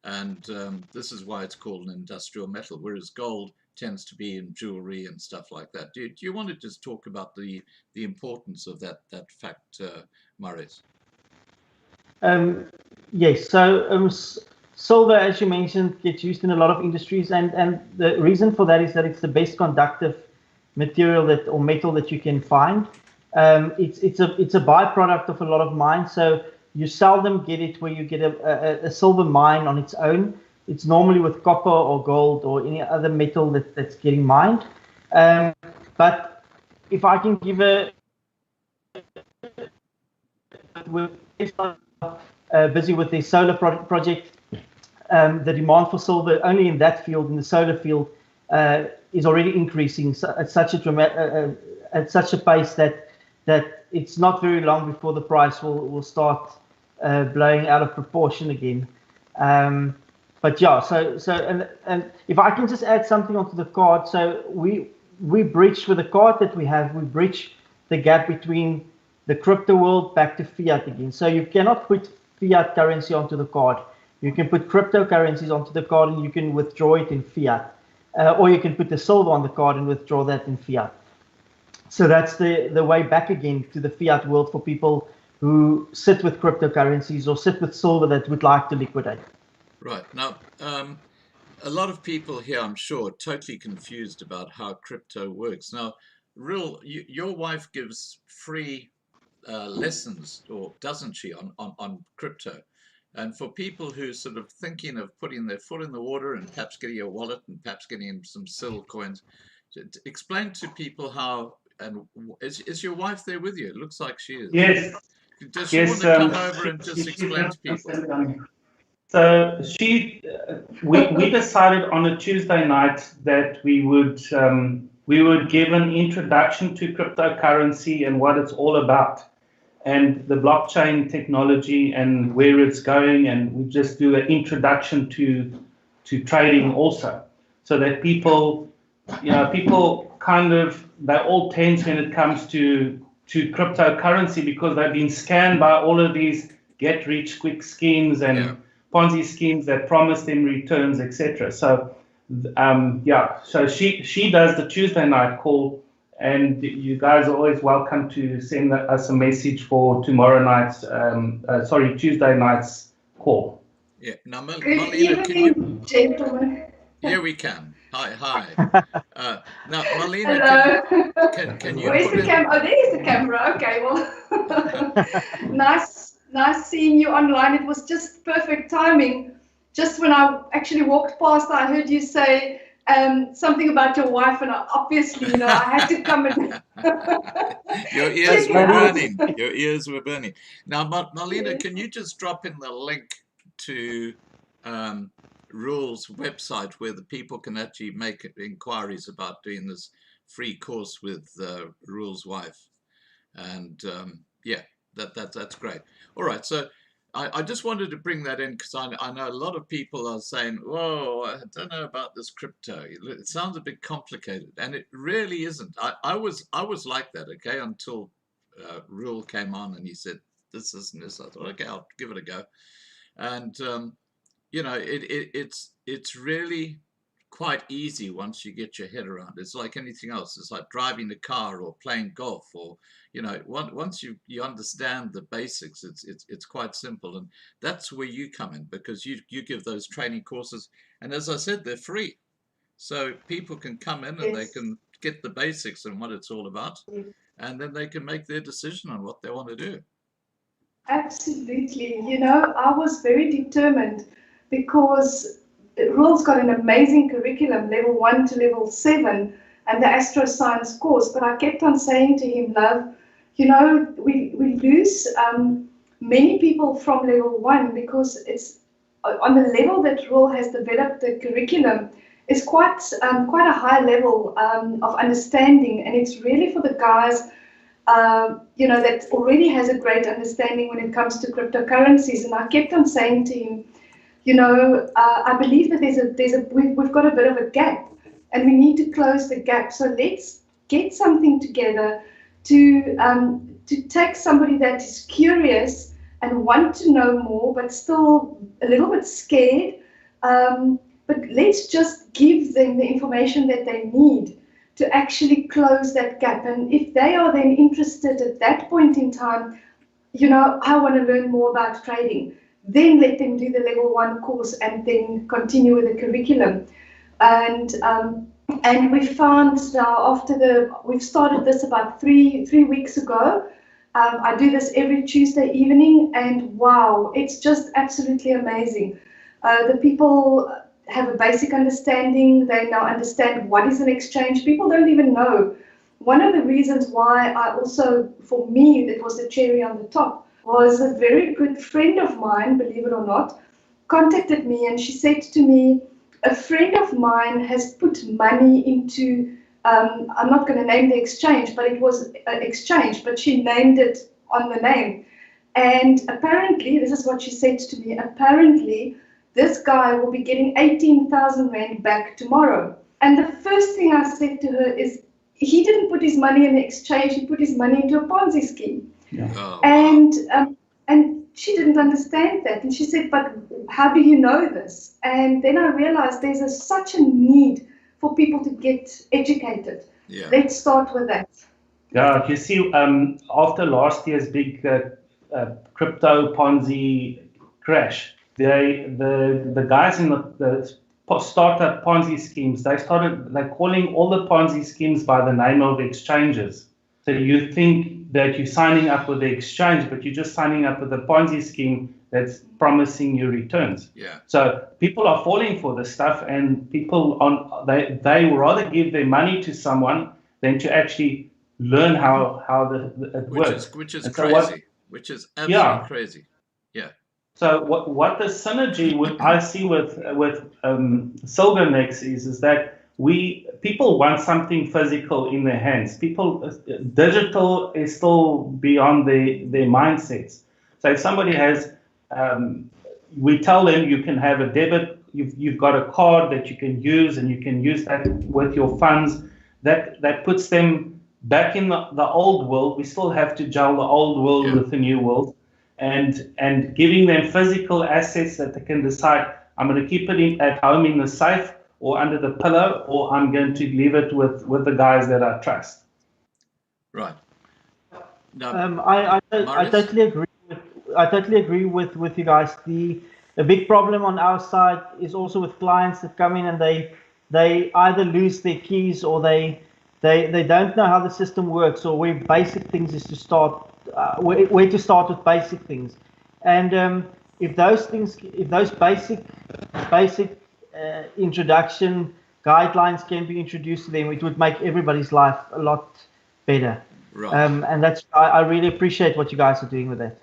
Speaker 1: And this is why it's called an industrial metal, whereas gold tends to be in jewelry and stuff like that. Do you want to just talk about the importance of that fact, Marius?
Speaker 3: Yes, so silver, as you mentioned, gets used in a lot of industries, and the reason for that is that it's the best conductive material or metal that you can find. It's a byproduct of a lot of mines, so you seldom get it where you get a silver mine on its own. It's normally with copper or gold or any other metal that's getting mined. But if I can give busy with their solar project, the demand for silver only in that field, in the solar field, is already increasing at such a pace that it's not very long before the price will start blowing out of proportion again. But yeah, and if I can just add something onto the card, so we bridge with the card that we have, we bridge the gap between the crypto world back to fiat again. So you cannot put fiat currency onto the card. You can put cryptocurrencies onto the card and you can withdraw it in fiat. Or you can put the silver on the card and withdraw that in fiat. So that's the way back again to the fiat world for people who sit with cryptocurrencies or sit with silver that would like to liquidate.
Speaker 1: Right. Now, a lot of people here, I'm sure, are totally confused about how crypto works. Now, Reuel, your wife gives free lessons, or doesn't she, on crypto? And for people who sort of thinking of putting their foot in the water and perhaps getting a wallet and perhaps getting some silver coins, explain to people how, and is your wife there with you? It looks like she is.
Speaker 4: Yes.
Speaker 1: Does she want to come over and just explain to people?
Speaker 4: So we decided on a Tuesday night that we would give an introduction to cryptocurrency and what it's all about, and the blockchain technology and where it's going, and we just do an introduction to trading also, so that people kind of, they're all tense when it comes to cryptocurrency because they've been scammed by all of these get rich quick schemes and Ponzi schemes that promise them returns, etc. So so she does the Tuesday night call, and you guys are always welcome to send us a message for tomorrow night's Tuesday night's call.
Speaker 1: Yeah. Now,
Speaker 6: Good
Speaker 1: Marlena,
Speaker 6: evening, gentlemen.
Speaker 1: Yeah, we can. Hi. Now, Marlena,
Speaker 6: Hello.
Speaker 1: can you
Speaker 6: Where's
Speaker 1: put
Speaker 6: the
Speaker 1: in...
Speaker 6: camera? Oh, there's the camera. Okay, well, nice seeing you online. It was just perfect timing. Just when I actually walked past, I heard you say something about your wife, and obviously, I had to come and...
Speaker 1: Your ears were burning. Your ears were burning. Now, Marlena,
Speaker 6: Yes.
Speaker 1: can you just drop in the link to Reuel's website where the people can actually make inquiries about doing this free course with Reuel's wife? And yeah, that's great. All right, so I just wanted to bring that in because I know a lot of people are saying, whoa, I don't know about this crypto. It sounds a bit complicated, and it really isn't. I was like that, okay, until Reuel came on and he said, this isn't this. I thought, okay, I'll give it a go. And it's really quite easy once you get your head around. It's like anything else. It's like driving a car or playing golf, or once you understand the basics, it's quite simple. And that's where you come in, because you give those training courses, and as I said, they're free, so people can come in and they
Speaker 6: Yes.
Speaker 1: can get the basics and what it's all about, and then they can make their decision on what they want to do.
Speaker 6: Absolutely. I was very determined because Reuel's got an amazing curriculum, level 1 to level 7, and the astroscience course. But I kept on saying to him, love, we lose many people from level 1 because it's on the level that Reuel has developed the curriculum. Is quite a high level of understanding, and it's really for the guys that already has a great understanding when it comes to cryptocurrencies. And I kept on saying to him, I believe that we've got a bit of a gap, and we need to close the gap. So let's get something together to take somebody that is curious and want to know more, but still a little bit scared. But let's just give them the information that they need to actually close that gap. And if they are then interested at that point in time, I want to learn more about trading, then let them do the level 1 course and then continue with the curriculum. And we found now we've started this about three weeks ago. I do this every Tuesday evening, and wow, it's just absolutely amazing. The people have a basic understanding. They now understand what is an exchange. People don't even know. One of the reasons why for me, it was the cherry on the top, was a very good friend of mine, believe it or not, contacted me, and she said to me, a friend of mine has put money into, I'm not going to name the exchange, but it was an exchange, but she named it on the name. And apparently, this is what she said to me, apparently, this guy will be getting 18,000 Rand back tomorrow. And the first thing I said to her is, he didn't put his money in the exchange, he put his money into a Ponzi scheme.
Speaker 4: Yeah.
Speaker 1: Oh,
Speaker 6: And she didn't understand that. And she said, but how do you know this? And then I realized there's such a need for people to get educated.
Speaker 1: yeah.
Speaker 6: Let's start with that.
Speaker 4: Yeah, you see, after last year's big crypto Ponzi crash, the guys in the startup Ponzi schemes, they're calling all the Ponzi schemes by the name of exchanges. So you think that you're signing up with the exchange, but you're just signing up with a Ponzi scheme that's promising you returns.
Speaker 1: Yeah.
Speaker 4: So people are falling for this stuff, and people they would rather give their money to someone than to actually learn how it works.
Speaker 1: Which is
Speaker 4: and
Speaker 1: crazy.
Speaker 4: So
Speaker 1: which is absolutely crazy. Yeah.
Speaker 4: So what the synergy I see with Silvernex is that people want something physical in their hands. Digital is still beyond their mindsets. So if somebody has, we tell them you can have a debit. You've got a card that you can use, and you can use that with your funds. That puts them back in the old world. We still have to gel the old world with the new world. And giving them physical assets that they can decide, I'm going to keep it at home in the safe or under the pillow, or I'm going to leave it with the guys that I trust.
Speaker 1: Right. Now,
Speaker 3: I totally agree. I totally agree with you guys. The big problem on our side is also with clients that come in and they either lose their keys, or they don't know how the system works, or where basic things is to start. Where to start with basic things, and if those basic introduction guidelines can be introduced to them, it would make everybody's life a lot better.
Speaker 1: right.
Speaker 3: And that's I really appreciate what you guys are doing with that.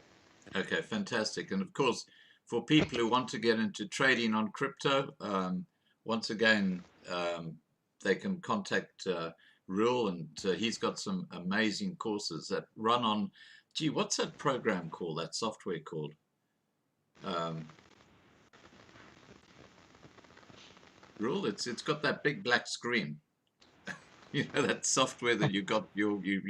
Speaker 1: Okay, fantastic. And of course, for people who want to get into trading on crypto, once again, they can contact Reuel, and he's got some amazing courses that run on. Gee, what's that program called? That software called? Reuel, it's got that big black screen. You know, that software that you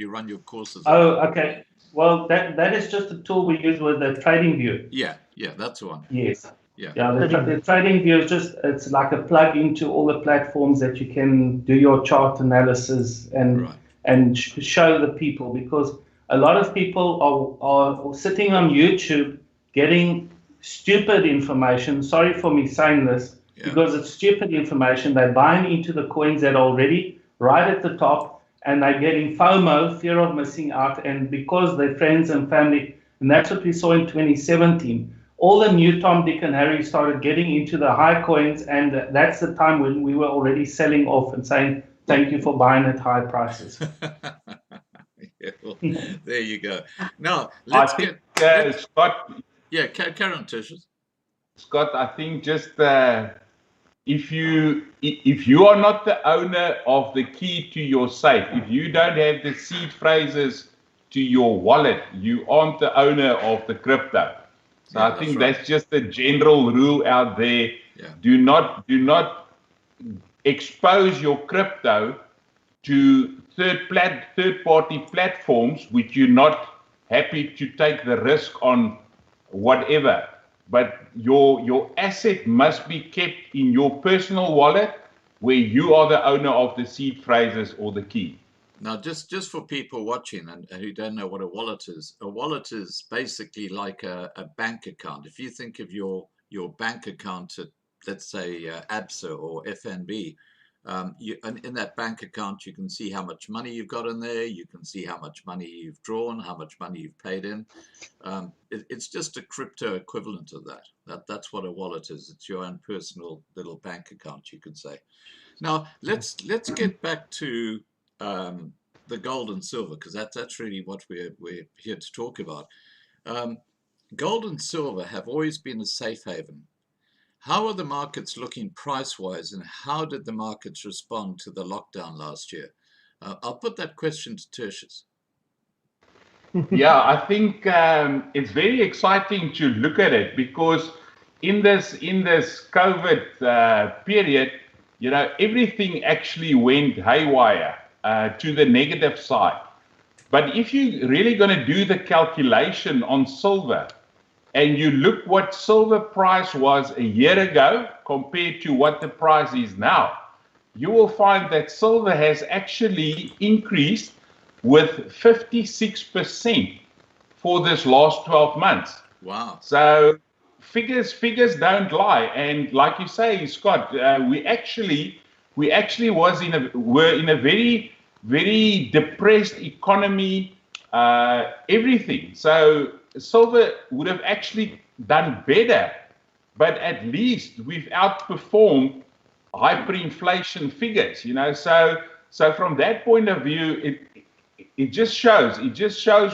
Speaker 1: run your courses on.
Speaker 4: Oh, okay. Well, that is just a tool we use with the Trading View.
Speaker 1: Yeah, that's the one.
Speaker 4: Yes.
Speaker 1: Yeah.
Speaker 4: Yeah, the trading view is just, it's like a plug into all the platforms that you can do your chart analysis and show the people, because a lot of people are sitting on YouTube getting stupid information. Sorry for me saying this, because it's stupid information. They're buying into the coins that are already right at the top, and they're getting FOMO, fear of missing out, and because their friends and family, and that's what we saw in 2017. All the new Tom, Dick, and Harry started getting into the high coins, and that's the time when we were already selling off and saying, thank you for buying at high prices.
Speaker 1: Well, there you go. Now, let's
Speaker 5: Scott.
Speaker 1: Yeah, carry on, Tertius.
Speaker 5: Scott, I think just if you are not the owner of the key to your safe, if you don't have the seed phrases to your wallet, you aren't the owner of the crypto. So I think that's just the general rule out there.
Speaker 1: Yeah.
Speaker 5: Do not expose your crypto to third-party platforms which you're not happy to take the risk on whatever. But your asset must be kept in your personal wallet where you are the owner of the seed phrases or the key.
Speaker 1: Now, just for people watching and who don't know what a wallet is basically like a bank account. If you think of your bank account at, let's say, ABSA or FNB, and in that bank account, you can see how much money you've got in there. You can see how much money you've drawn, how much money you've paid in. It's just a crypto equivalent of that. That's what a wallet is. It's your own personal little bank account, you could say. Now, let's get back to the gold and silver, because that's really what we're here to talk about. Gold and silver have always been a safe haven. How are the markets looking price-wise, and how did the markets respond to the lockdown last year? I'll put that question to Tertius.
Speaker 5: Yeah, I think it's very exciting to look at it, because in this COVID period, everything actually went haywire to the negative side. But if you're really going to do the calculation on silver, and you look what silver price was a year ago compared to what the price is now, you will find that silver has actually increased with 56% for this last 12 months.
Speaker 1: Wow.
Speaker 5: So figures don't lie. And like you say, Scott, we actually were in a very, very depressed economy, everything. So silver would have actually done better, but at least we've outperformed hyperinflation figures, So from that point of view, it just shows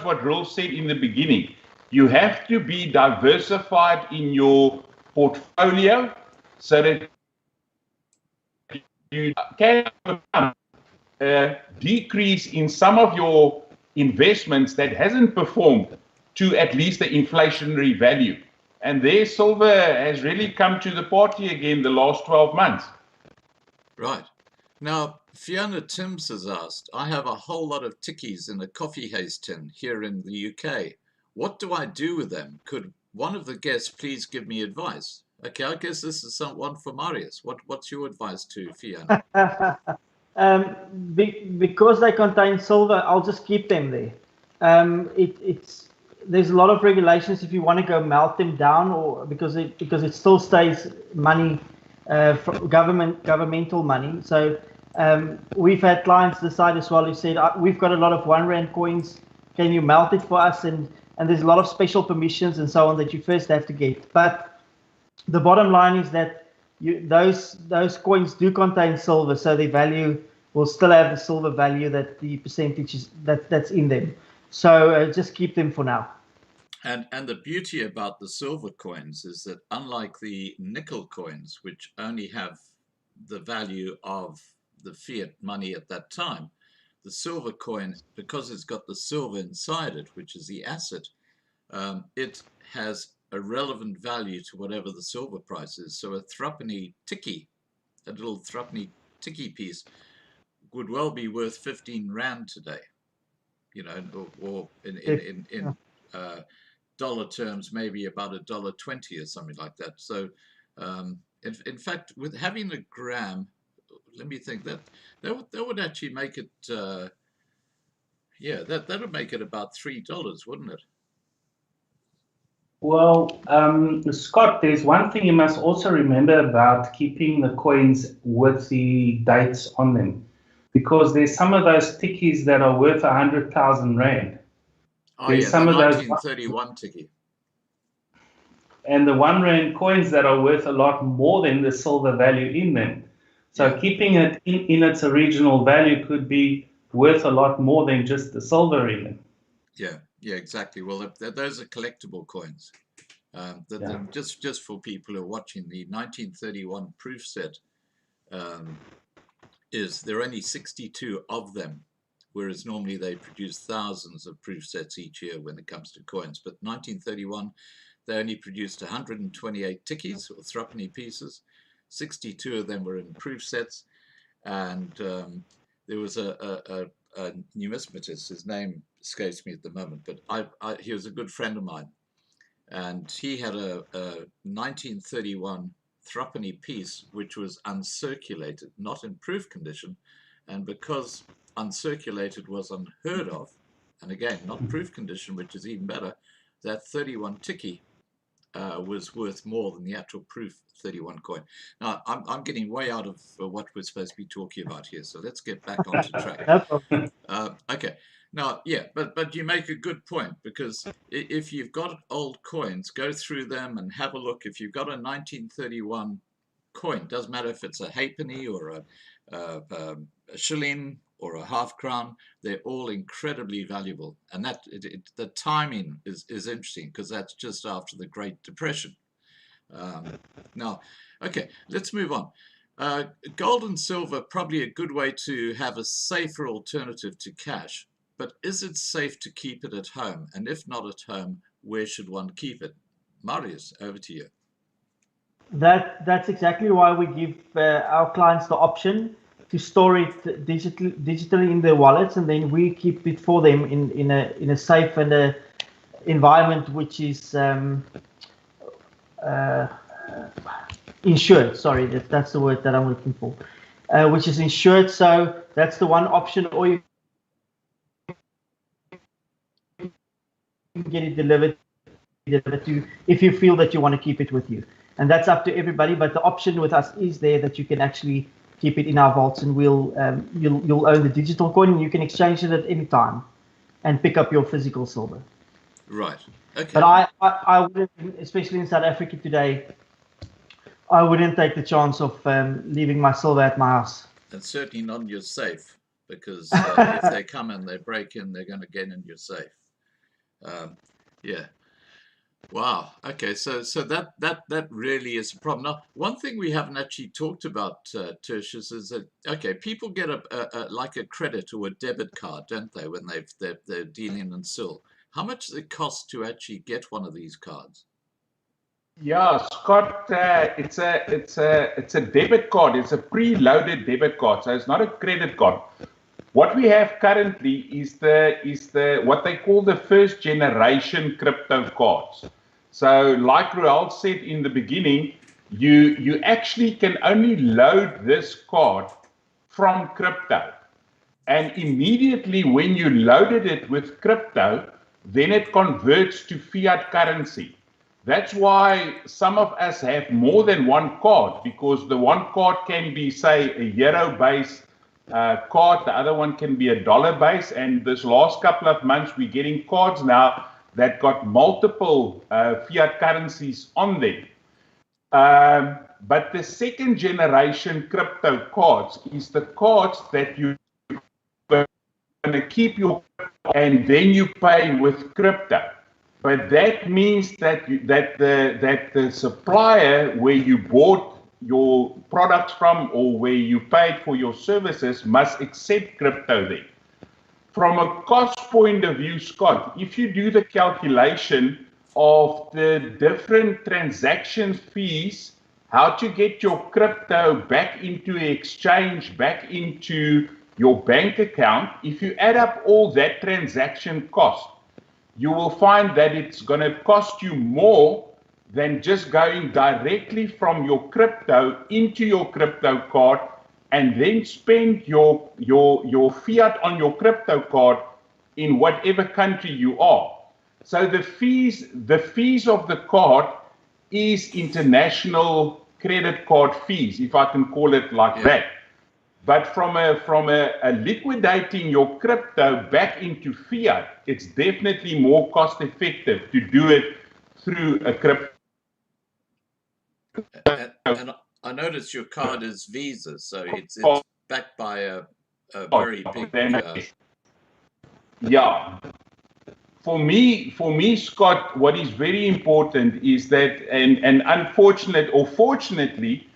Speaker 5: what Reuel said in the beginning. You have to be diversified in your portfolio so that you can decrease in some of your investments that hasn't performed to at least the inflationary value. And there, silver has really come to the party again the last 12 months.
Speaker 1: Right. Now, Fiona Timms has asked, I have a whole lot of tickies in a coffee haze tin here in the UK. What do I do with them? Could one of the guests please give me advice? Okay, I guess this is one for Marius. What's your advice to Fiona?
Speaker 3: Because they contain silver, I'll just keep them there. There's a lot of regulations if you want to go melt them down, or because it still stays money, governmental money. So we've had clients decide as well who said, we've got a lot of £1 coins, can you melt it for us? And there's a lot of special permissions and so on that you first have to get. But the bottom line is that those coins do contain silver, so the value will still have the silver value that the percentages that's in them. So just keep them for now.
Speaker 1: And the beauty about the silver coins is that unlike the nickel coins, which only have the value of the fiat money at that time, the silver coin, because it's got the silver inside it, which is the asset, it has a relevant value to whatever the silver price is. So a threepenny tikkie, a little threepenny tikkie piece, would well be worth 15 Rand today, or in dollar terms, maybe about $1.20 or something like that. So, in fact, with having a gram, let me think, that would actually make it, yeah, that would make it about $3, wouldn't it?
Speaker 4: Well, Scott, there's one thing you must also remember about keeping the coins with the dates on them, because there's some of those tickies that are worth 100,000 Rand.
Speaker 1: Oh,
Speaker 4: There's
Speaker 1: yeah,
Speaker 4: some
Speaker 1: the
Speaker 4: of those
Speaker 1: 1931 ticket.
Speaker 4: and the 1 Rand coins that are worth a lot more than the silver value in them. So
Speaker 1: Yeah.
Speaker 4: keeping it in its original value could be worth a lot more than just the silver in it.
Speaker 1: Yeah, yeah, exactly. Well, those are collectible coins. Just for people who are watching, the 1931 proof set there are only 62 of them, whereas normally they produce thousands of proof sets each year when it comes to coins. But 1931, they only produced 128 tickies or threepenny pieces. 62 of them were in proof sets, and there was a numismatist. His name escapes me at the moment, but he was a good friend of mine, and he had a 1931 threepenny piece which was uncirculated, not in proof condition, and because uncirculated was unheard of, and again not proof condition, which is even better, that 31 tikkie was worth more than the actual proof 31 coin. Now, I'm getting way out of what we're supposed to be talking about here, so let's get back onto track. Okay. Now, yeah, but you make a good point, because if you've got old coins, go through them and have a look. If you've got a 1931 coin, doesn't matter if it's a halfpenny or a shilling or a half crown, they're all incredibly valuable. And the timing is interesting, because that's just after the Great Depression. Now, okay, let's move on. Gold and silver, probably a good way to have a safer alternative to cash, but is it safe to keep it at home? And if not at home, where should one keep it? Marius, over to you.
Speaker 3: That's exactly why we give our clients the option to store it digitally in their wallets, and then we keep it for them in a safe and a environment which is insured. Sorry, that's the word that I'm looking for, which is insured. So that's the one option, or you can get it delivered to, if you feel that you want to keep it with you. And that's up to everybody, but the option with us is there that you can actually keep it in our vaults, and you'll own the digital coin, and you can exchange it at any time and pick up your physical silver.
Speaker 1: Right. Okay.
Speaker 3: But I wouldn't, especially in South Africa today, I wouldn't take the chance of leaving my silver at my house.
Speaker 1: And certainly not in your safe, because if they come and they break in, they're going to get in your safe. Yeah. Wow. Okay. So that really is a problem. Now, one thing we haven't actually talked about, Tertius, is that, okay, people get like a credit or a debit card, don't they, when they're dealing in SIL? How much does it cost to actually get one of these cards?
Speaker 5: Yeah, Scott, it's a debit card. It's a preloaded debit card, so it's not a credit card. What we have currently is the what they call the first generation crypto cards. So, like Reuel said in the beginning, you actually can only load this card from crypto, and immediately when you loaded it with crypto, then it converts to fiat currency. That's why some of us have more than one card, because the one card can be, say, a euro-based card, the other one can be a dollar-based, and this last couple of months we're getting cards now that got multiple fiat currencies on them. But the second generation crypto cards is the cards that you're going to keep your, and then you pay with crypto. But that means that the supplier where you bought your products from, or where you paid for your services, must accept crypto then. From a cost point of view, Scott, if you do the calculation of the different transaction fees, how to get your crypto back into exchange, back into your bank account, if you add up all that transaction cost, you will find that it's going to cost you more than just going directly from your crypto into your crypto card and then spend your fiat on your crypto card in whatever country you are. So the fees of the card is international credit card fees, if I can call it like that. But from a liquidating your crypto back into fiat, it's definitely more cost effective to do it through a crypto.
Speaker 1: And I notice your card is Visa, so it's backed by a very big.
Speaker 5: Yeah. For me, Scott, what is very important is that, and fortunately,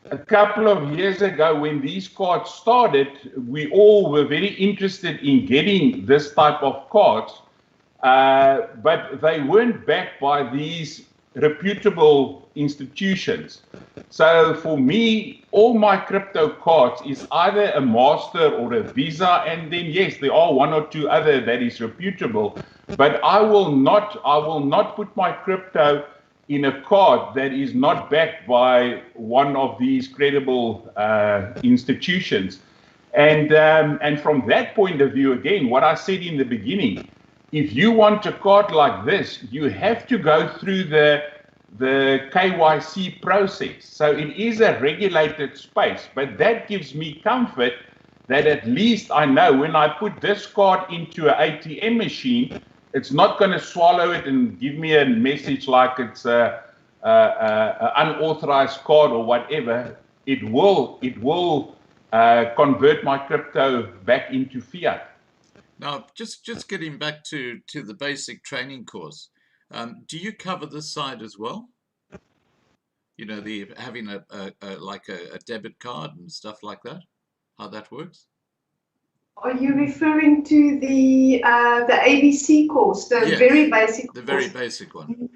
Speaker 5: a couple of years ago when these cards started, we all were very interested in getting this type of cards, but they weren't backed by these reputable institutions. So for me, all my crypto cards is either a Master or a Visa, and then yes, there are one or two other that is reputable, but I will not put my crypto in a card that is not backed by one of these credible institutions. And from that point of view, again, what I said in the beginning, if you want a card like this, you have to go through the KYC process. So it is a regulated space, but that gives me comfort that at least I know when I put this card into an ATM machine, it's not going to swallow it and give me a message like it's a unauthorized card or whatever. It will convert my crypto back into fiat.
Speaker 1: Now, just getting back to the basic training course, do you cover this side as well? You know, the having a debit card and stuff like that, how that works?
Speaker 6: Are you referring to the ABC course, the very basic course?
Speaker 1: The very basic one.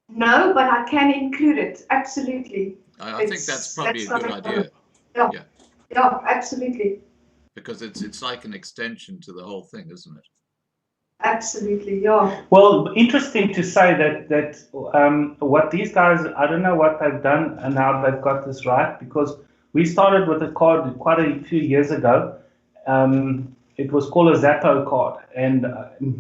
Speaker 6: No, but I can include it, absolutely.
Speaker 1: I think that's probably a good idea.
Speaker 6: Yeah, absolutely.
Speaker 1: Because it's like an extension to the whole thing, isn't it?
Speaker 6: Absolutely, yeah.
Speaker 4: Well, interesting to say that what these guys, I don't know what they've done, and now they've got this right, because we started with a card quite a few years ago. It was called a Zappo card, and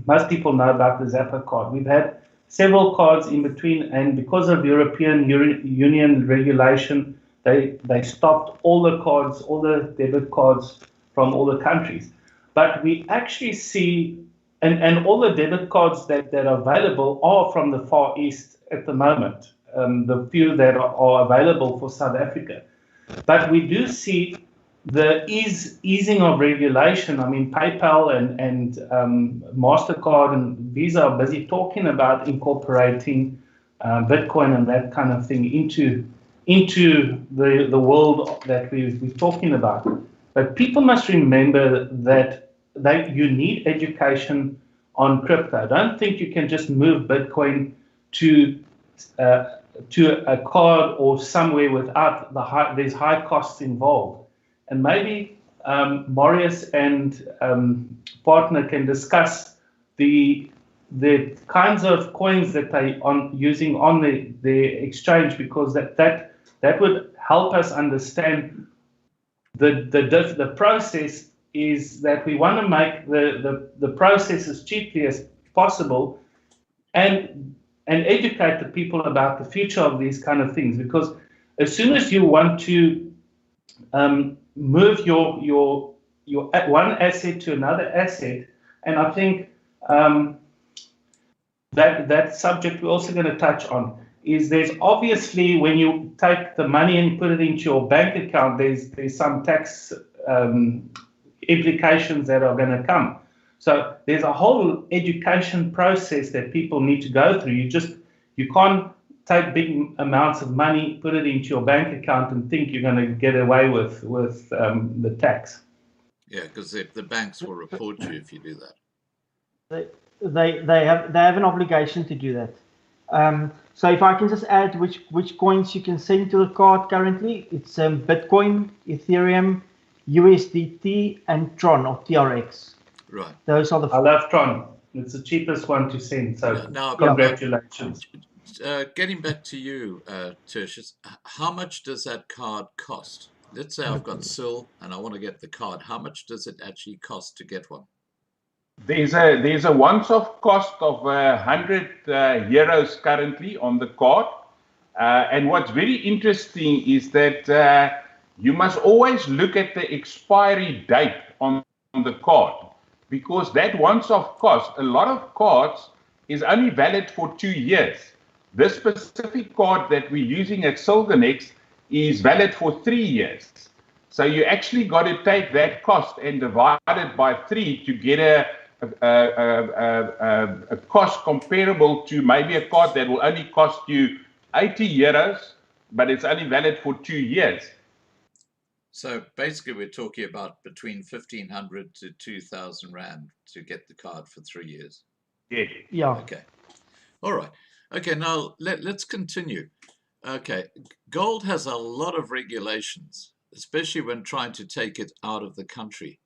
Speaker 4: most people know about the Zappo card. We've had several cards in between, and because of European Union regulation, they stopped all the cards, all the debit cards from all the countries. But we actually see, and all the debit cards that are available are from the Far East at the moment, the few that are available for South Africa. But we do see the easing of regulation. I mean, PayPal and MasterCard and Visa are busy talking about incorporating Bitcoin and that kind of thing into the world that we're talking about. But people must remember that you need education on crypto. Don't think you can just move Bitcoin to a card or somewhere without there's high costs involved. And maybe Marius and partner can discuss the kinds of coins that they using on the exchange, because that would help us understand the process. Is that we want to make the process as cheaply as possible, and educate the people about the future of these kind of things. Because as soon as you want to move your one asset to another asset, and I think that subject we're also going to touch on is there's obviously, when you take the money and put it into your bank account, there's some tax implications that are going to come. So there's a whole education process that people need to go through. You can't take big amounts of money, put it into your bank account, and think you're going to get away with the tax.
Speaker 1: Yeah, because the banks will report you if you do that.
Speaker 3: They have an obligation to do that. So if I can just add which coins you can send to the card currently, it's Bitcoin, Ethereum, USDT, and Tron or TRX.
Speaker 1: Right.
Speaker 3: Those are the.
Speaker 4: I love Tron. It's the cheapest one to send. So
Speaker 1: Now,
Speaker 4: congratulations.
Speaker 1: getting back to you, Tertius, how much does that card cost? Let's say I've got Sil and I want to get the card. How much does it actually cost to get one?
Speaker 5: There's a once-off cost of 100 euros currently on the card. And what's very interesting is that you must always look at the expiry date on the card, because that once-off cost, a lot of cards, is only valid for 2 years. This specific card that we're using at Silvernex is valid for 3 years. So you actually got to take that cost and divide it by 3 to get a cost comparable to maybe a card that will only cost you 80 euros, but it's only valid for 2 years.
Speaker 1: So basically we're talking about between 1,500 to 2,000 Rand to get the card for 3 years.
Speaker 3: Yeah.
Speaker 1: Okay. All right. Okay, now let's continue. Okay, gold has a lot of regulations, especially when trying to take it out of the country.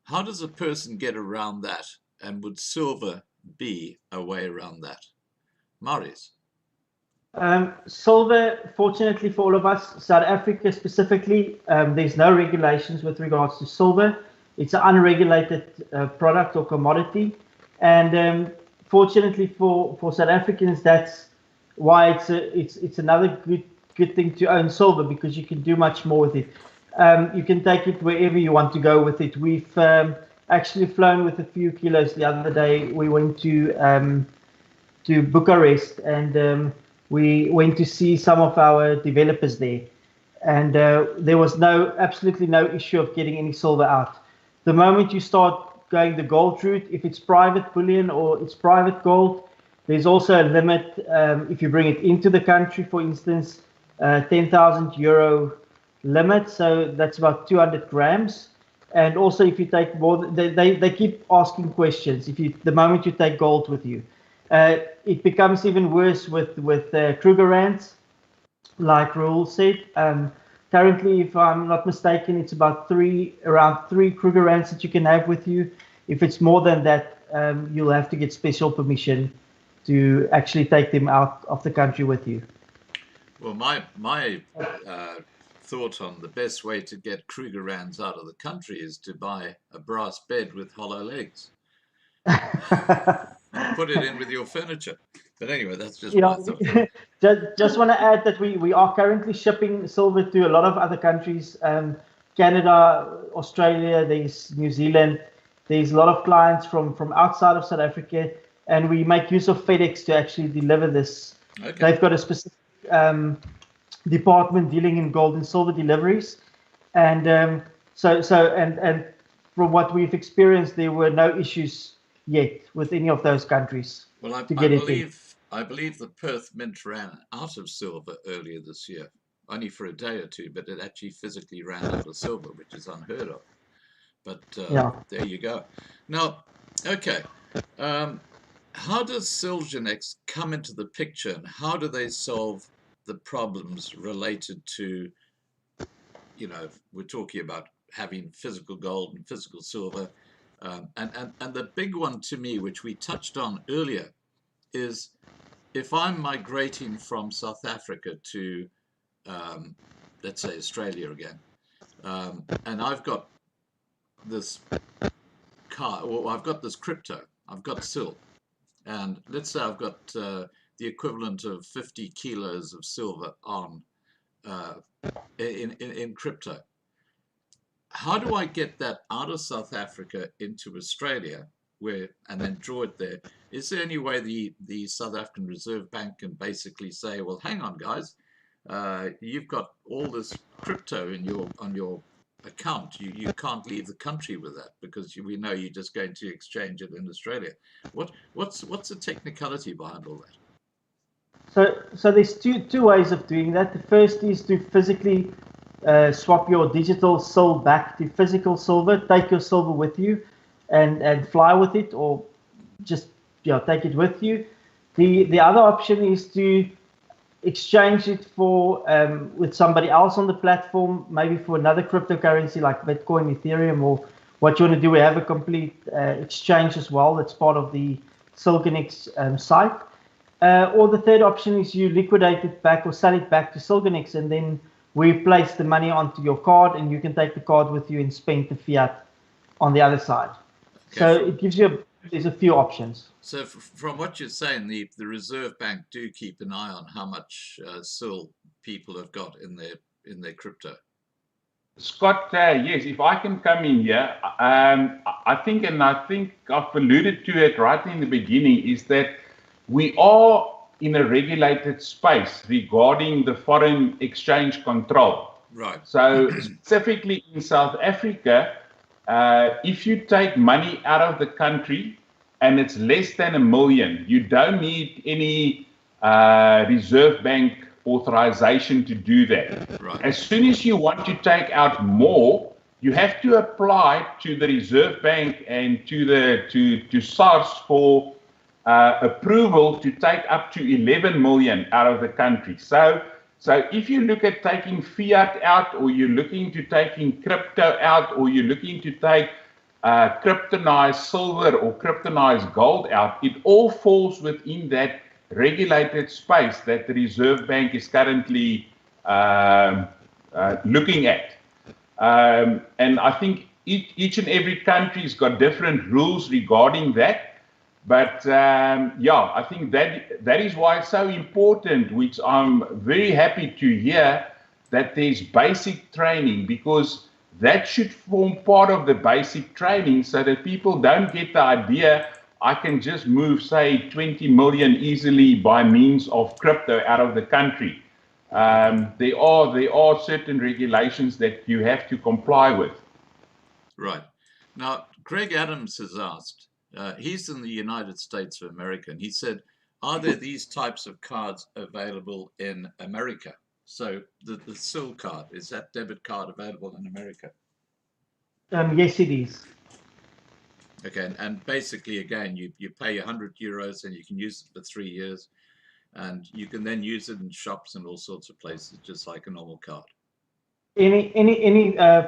Speaker 1: How does a person get around that? And would silver be a way around that? Marius?
Speaker 3: Silver, fortunately for all of us, South Africa specifically, there's no regulations with regards to silver. It's an unregulated product or commodity. And fortunately for South Africans, that's why it's another good thing to own silver, because you can do much more with it. You can take it wherever you want to go with it. We've actually flown with a few kilos the other day. We went to Bucharest, and we went to see some of our developers there, and there was absolutely no issue of getting any silver out. The moment you start going the gold route, if it's private bullion or it's private gold, there's also a limit. If you bring it into the country, for instance, 10,000 euro limit, so that's about 200 grams. And also, if you take more, they keep asking questions. The moment you take gold with you, it becomes even worse with Kruger rands, like Reuel said. Currently, if I'm not mistaken, it's about around 3 Kruger rands that you can have with you. If it's more than that, you'll have to get special permission to actually take them out of the country with you.
Speaker 1: Well, my thought on the best way to get Kruger rands out of the country is to buy a brass bed with hollow legs and put it in with your furniture. But anyway, that's just my thought.
Speaker 3: Just want to add that we are currently shipping silver to a lot of other countries, Canada, Australia, there's New Zealand. There's a lot of clients from outside of South Africa, and we make use of FedEx to actually deliver this. Okay. They've got a specific department dealing in gold and silver deliveries, and so from what we've experienced, there were no issues yet with any of those countries.
Speaker 1: Well, I believe the Perth Mint ran out of silver earlier this year, only for a day or two, but it actually physically ran out of silver, which is unheard of. But there you go. Now, okay, how does Silvernex come into the picture, and how do they solve the problems related to, we're talking about having physical gold and physical silver, and the big one to me, which we touched on earlier, is if I'm migrating from South Africa to, let's say, Australia again, and I've got this I've got this crypto, I've got SIL, and let's say I've got the equivalent of 50 kilos of silver on in crypto. How do I get that out of South Africa into Australia, and then draw it there? Is there any way the South African Reserve Bank can basically say, well, hang on, guys, you've got all this crypto on your account, you can't leave the country with that, because we know you're just going to exchange it in Australia. What's the technicality behind all that?
Speaker 3: So there's two ways of doing that. The first is to physically swap your digital SIL back to physical silver. Take your silver with you and fly with it, or just take it with you. The other option is to exchange it for with somebody else on the platform, maybe for another cryptocurrency like Bitcoin, Ethereum, or what you want to do. We have a complete exchange as well. That's part of the Silganix site. Or the third option is you liquidate it back or sell it back to Silganix, and then we place the money onto your card, and you can take the card with you and spend the fiat on the other side. Okay, so it gives you there's a few options.
Speaker 1: So from what you're saying, the Reserve Bank do keep an eye on how much SIL people have got in their crypto.
Speaker 5: Scott, yes, if I can come in here, I think I've alluded to it right in the beginning, is that we are in a regulated space regarding the foreign exchange control.
Speaker 1: Right.
Speaker 5: So specifically in South Africa, if you take money out of the country and it's less than $1 million, you don't need any Reserve Bank authorization to do that.
Speaker 1: Right.
Speaker 5: As soon as you want to take out more, you have to apply to the Reserve Bank and to SARS for approval to take up to 11 million out of the country. So if you look at taking fiat out, or you're looking to taking crypto out, or you're looking to take kryptonized silver or kryptonized gold out, it all falls within that regulated space that the Reserve Bank is currently looking at. And I think each and every country's got different rules regarding that. But yeah, I think that is why it's so important, which I'm very happy to hear, that there's basic training, because that should form part of the basic training, so that people don't get the idea I can just move, say, 20 million easily by means of crypto out of the country. There are certain regulations that you have to comply with.
Speaker 1: Right. Now, Greg Adams has asked, he's in the United States of America, and he said, are there these types of cards available in America? So the SIL card, is that debit card available in America?
Speaker 3: Yes, it is.
Speaker 1: Okay, and basically, again, you pay €100 and you can use it for 3 years, and you can then use it in shops and all sorts of places, just like a normal card.
Speaker 3: Any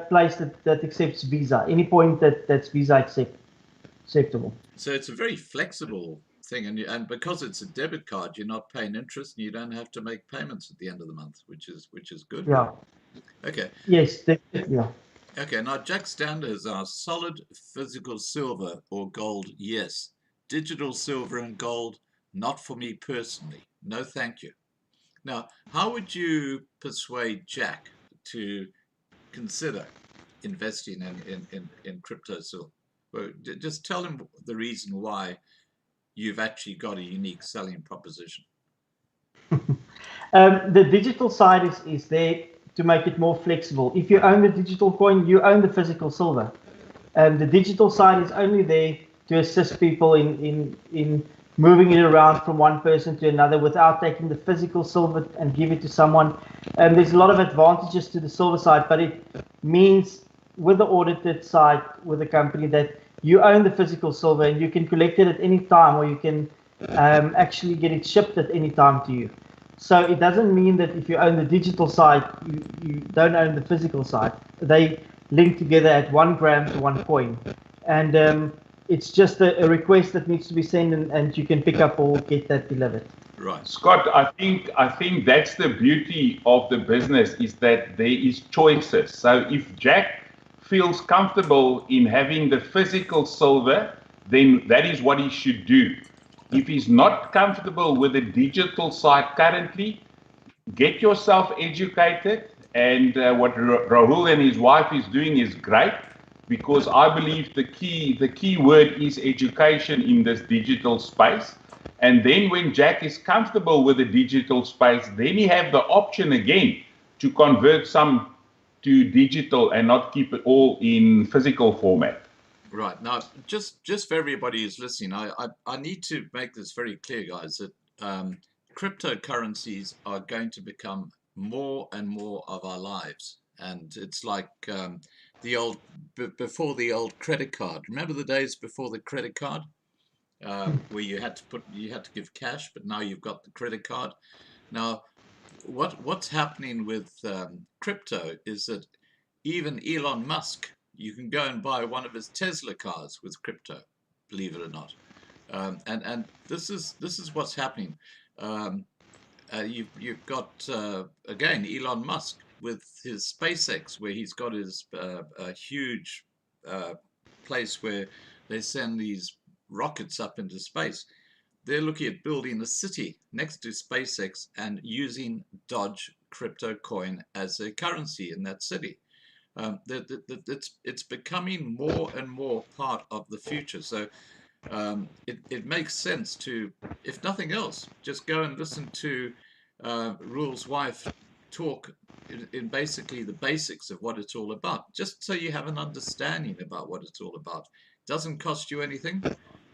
Speaker 3: place that accepts Visa, any point that's Visa acceptable.
Speaker 1: So it's a very flexible thing, and because it's a debit card, you're not paying interest, and you don't have to make payments at the end of the month, which is good.
Speaker 3: Yeah.
Speaker 1: Okay.
Speaker 3: Yes. Yeah.
Speaker 1: Okay, now Jack Stander has asked, solid physical silver or gold, yes. Digital silver and gold, not for me personally. No, thank you. Now, how would you persuade Jack to consider investing in crypto silver? Well, just tell him the reason why you've actually got a unique selling proposition.
Speaker 3: The digital side is there to make it more flexible. If you own the digital coin, you own the physical silver. The digital side is only there to assist people in moving it around from one person to another without taking the physical silver and give it to someone. There's a lot of advantages to the silver side, but it means with the audited side with the company that you own the physical silver and you can collect it at any time, or you can actually get it shipped at any time to you. So it doesn't mean that if you own the digital side, you don't own the physical side. They link together at 1 gram to 1 coin. And it's just a request that needs to be sent, and you can pick up or get that delivered.
Speaker 1: Right.
Speaker 5: Scott, I think that's the beauty of the business, is that there is choices. So if Jack feels comfortable in having the physical silver, then that is what he should do. If he's not comfortable with the digital side currently, get yourself educated. And what Reuel and his wife is doing is great, because I believe the key word is education in this digital space. And then when Jack is comfortable with the digital space, then he have the option again to convert some to digital and not keep it all in physical format.
Speaker 1: Right. Now, just for everybody who's listening, I need to make this very clear, guys, that cryptocurrencies are going to become more and more of our lives. And it's like before the old credit card. Remember the days before the credit card, where you had to give cash, but now you've got the credit card. Now, what's happening with crypto is that even Elon Musk, you can go and buy one of his Tesla cars with crypto, believe it or not. And this is what's happening. You've got again Elon Musk with his SpaceX, where he's got his a huge place where they send these rockets up into space. They're looking at building a city next to SpaceX and using Doge crypto coin as a currency in that city. It's becoming more and more part of the future. So it makes sense to, if nothing else, just go and listen to Reuel's wife talk in basically the basics of what it's all about, just so you have an understanding about what it's all about. It doesn't cost you anything.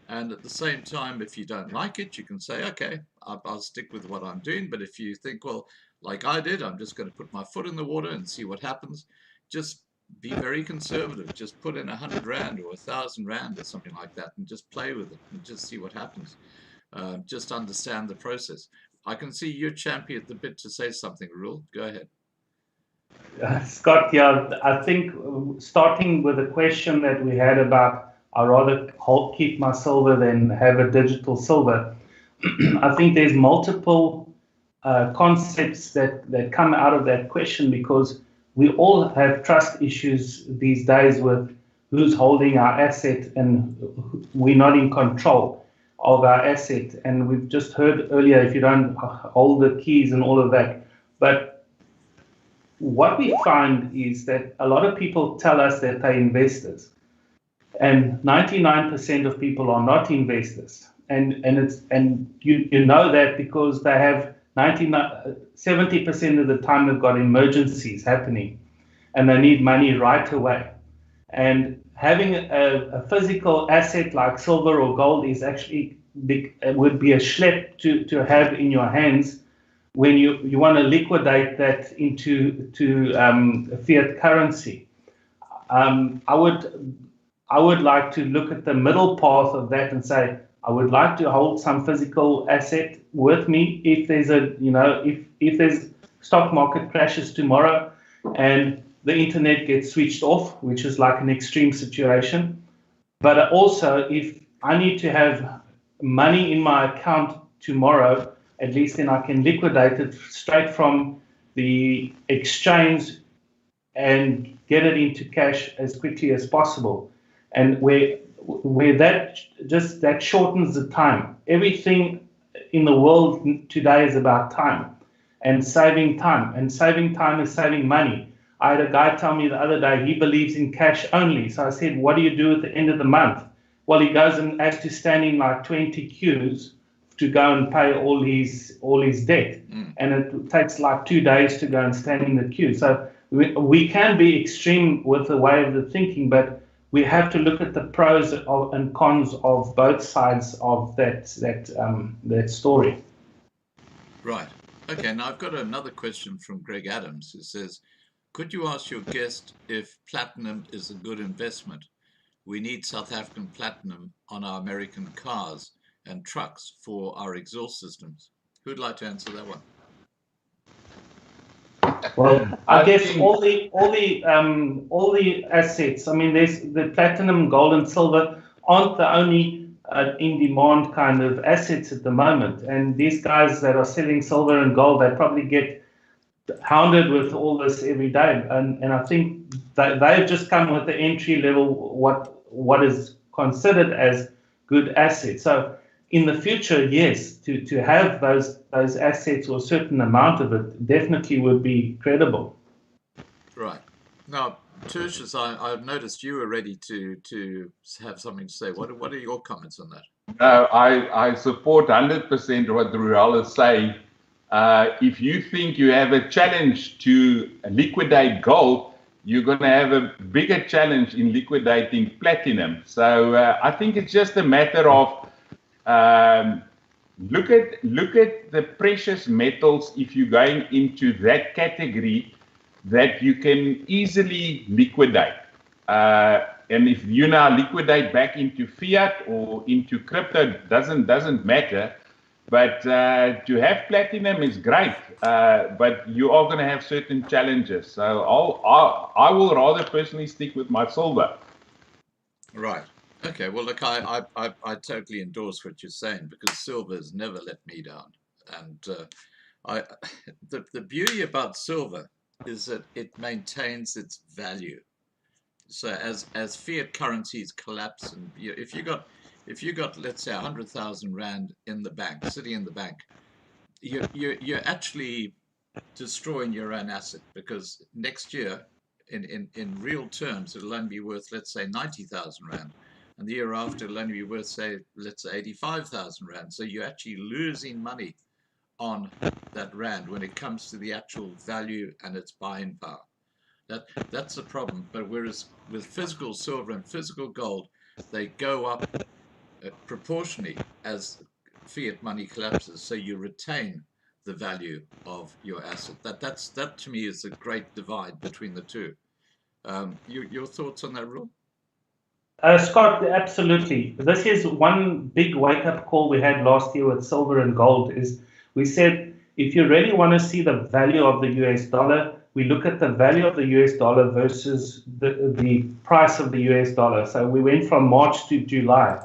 Speaker 1: And at the same time, if you don't like it, you can say, okay, I'll stick with what I'm doing. But if you think, well, like I did, I'm just going to put my foot in the water and see what happens, just be very conservative. Just put in 100 Rand or 1,000 Rand or something like that and just play with it and just see what happens. Just understand the process. I can see you're champing at the bit to say something, Reuel. Go ahead.
Speaker 4: Scott, yeah, I think starting with the question that we had about I'd rather keep my silver than have a digital silver. I think there's multiple concepts that come out of that question, because we all have trust issues these days with who's holding our asset, and we're not in control of our asset. And we've just heard earlier, if you don't hold the keys and all of that. But what we find is that a lot of people tell us that they're investors, and 99% of people are not investors. And you know that because they have 70% of the time they've got emergencies happening and they need money right away. And having a physical asset like silver or gold is actually would be a schlep to have in your hands when you want to liquidate that into fiat currency. I would like to look at the middle path of that and say, I would like to hold some physical asset with me if there's if there's stock market crashes tomorrow and the internet gets switched off, which is like an extreme situation. But also, if I need to have money in my account tomorrow, at least then I can liquidate it straight from the exchange and get it into cash as quickly as possible. And where that shortens the time. Everything in the world today is about time and saving time. And saving time is saving money. I had a guy tell me the other day he believes in cash only. So I said, what do you do at the end of the month? Well, he goes and has to stand in like 20 queues to go and pay all his debt. And it takes like 2 days to go and stand in the queue. So we can be extreme with the way of the thinking, but we have to look at the pros and cons of both sides of that story.
Speaker 1: Right. Okay, now I've got another question from Greg Adams, who says, could you ask your guest if platinum is a good investment? We need South African platinum on our American cars and trucks for our exhaust systems. Who'd like to answer that one?
Speaker 4: Well, I guess all the assets. I mean, there's the platinum, gold, and silver aren't the only in-demand kind of assets at the moment. And these guys that are selling silver and gold, they probably get hounded with all this every day. And I think that they've just come with the entry level, what is considered as good assets. So in the future, yes, to have those assets or a certain amount of it definitely would be credible.
Speaker 1: Right. Now, Tertius, I've noticed you were ready to have something to say. What are your comments on that?
Speaker 5: No, I support 100% what Reuel is saying. If you think you have a challenge to liquidate gold, you're going to have a bigger challenge in liquidating platinum. So I think it's just a matter of look at the precious metals if you're going into that category that you can easily liquidate. And if you now liquidate back into fiat or into crypto, doesn't matter. But to have platinum is great, but you are going to have certain challenges. So I will rather personally stick with my silver.
Speaker 1: Right. Okay, well, look, I totally endorse what you're saying, because silver has never let me down. And I the beauty about silver is that it maintains its value. So as fiat currencies collapse, and if you got let's say 100,000 rand in the bank, sitting in the bank, you're actually destroying your own asset, because next year, in real terms, it'll only be worth, let's say, 90,000 rand, and the year after it'll only be worth, say, let's say 85,000 rand. So you're actually losing money on that rand when it comes to the actual value and its buying power. That's the problem. But whereas with physical silver and physical gold, they go up proportionally as fiat money collapses, so you retain the value of your asset. That to me is a great divide between the two. Your thoughts on that, Reuel?
Speaker 4: Scott, absolutely. This is one big wake-up call we had last year with silver and gold. Is we said, if you really want to see the value of the US dollar, we look at the value of the US dollar versus the price of the US dollar. So we went from March to July,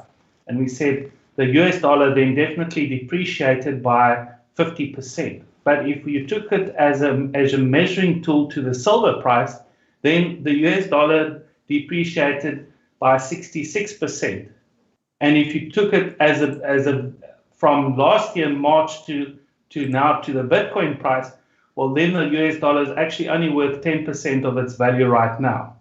Speaker 4: and we said the US dollar then definitely depreciated by 50%. But if you took it as a measuring tool to the silver price, then the US dollar depreciated by 66%. And if you took it as a from last year March to now to the Bitcoin price, well, then the US dollar is actually only worth 10% of its value right now.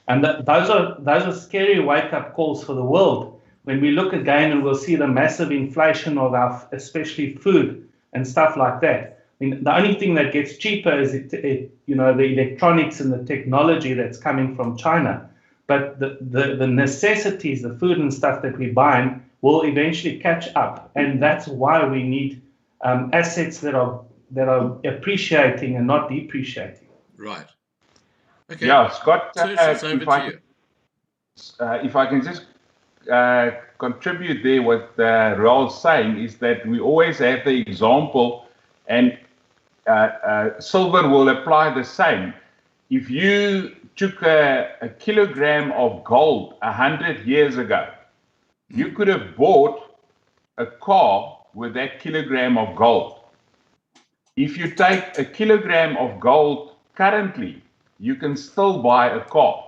Speaker 4: And those are scary wake-up calls for the world. When we look again and we'll see the massive inflation of our, especially food and stuff like that. I mean, the only thing that gets cheaper is the electronics and the technology that's coming from China. But the necessities, the food and stuff that we're buying will eventually catch up. And that's why we need assets that are appreciating and not depreciating.
Speaker 1: Right. Okay.
Speaker 5: Yeah, Scott,
Speaker 1: if
Speaker 5: I can just contribute there, what Reuel's saying is that we always have the example, and silver will apply the same. If you took a kilogram of gold 100 years ago, you could have bought a car with that kilogram of gold. If you take a kilogram of gold currently, you can still buy a car.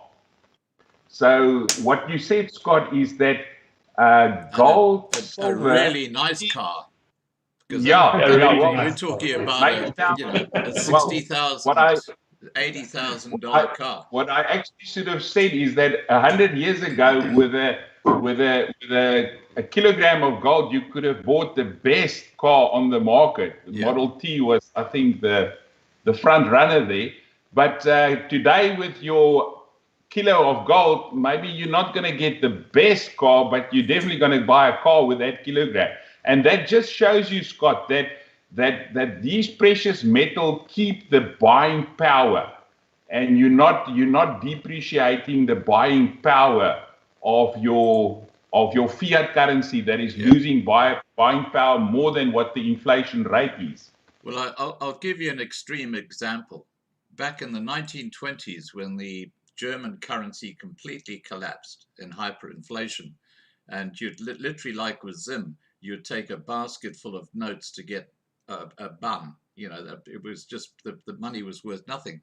Speaker 5: So what you said, Scott, is that gold,
Speaker 1: a really nice car.
Speaker 5: Yeah,
Speaker 1: you're talking about a 60,000, $80,000 car.
Speaker 5: What I actually should have said is that 100 years ago, with a kilogram of gold, you could have bought the best car on the market. Yeah. Model T was, I think, the front runner there. But today, with your kilo of gold, maybe you're not going to get the best car, but you're definitely going to buy a car with that kilogram. And that just shows you, Scott, that these precious metals keep the buying power, and you're not depreciating the buying power of your fiat currency that is losing buying power more than what the inflation rate is.
Speaker 1: Well, I'll give you an extreme example. Back in the 1920s, when the German currency completely collapsed in hyperinflation, and you'd literally, like with Zim, you'd take a basket full of notes to get a bun. It was just the money was worth nothing.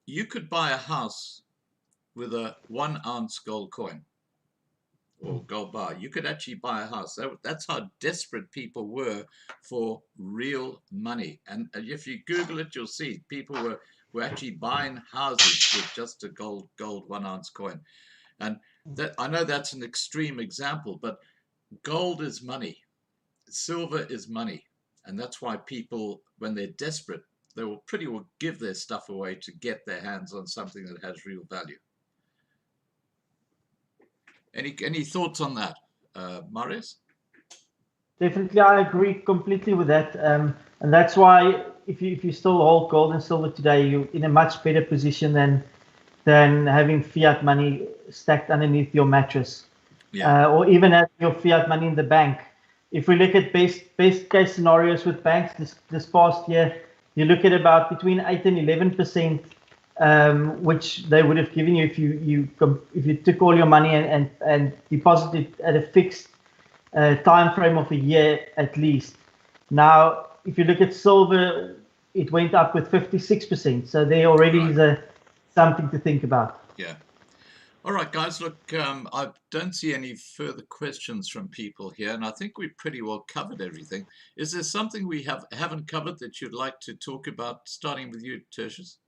Speaker 1: You could buy a house with a 1 ounce gold coin or gold bar. You could actually buy a house. That's how desperate people were for real money. And if you Google it, you'll see people were actually buying houses with just a gold 1 ounce coin. And that, I know that's an extreme example, but gold is money. Silver is money. And that's why people, when they're desperate, they will pretty well give their stuff away to get their hands on something that has real value. Any thoughts on that, Marius?
Speaker 3: Definitely, I agree completely with that. And that's why if you still hold gold and silver today, you're in a much better position than having fiat money stacked underneath your mattress, or even having your fiat money in the bank. If we look at best case scenarios with banks this past year, you look at about between 8 and 11% which they would have given you if you took all your money and deposited at a fixed time frame of a year at least. Now, if you look at silver, it went up with 56%. So there already is something to think about.
Speaker 1: Yeah. All right, guys, look, I don't see any further questions from people here, and I think we pretty well covered everything. Is there something we haven't covered that you'd like to talk about, starting with you, Tertius?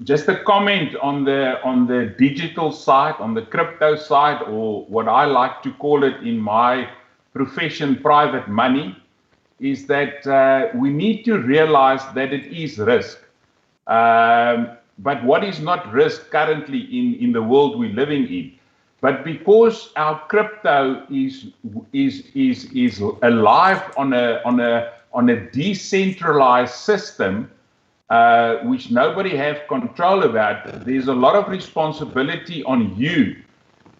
Speaker 5: Just a comment on the digital side, on the crypto side, or what I like to call it in my profession, private money, is that we need to realize that it is risk. But what is not risk currently in the world we're living in? But because our crypto is alive on a decentralized system, which nobody have control about, there's a lot of responsibility on you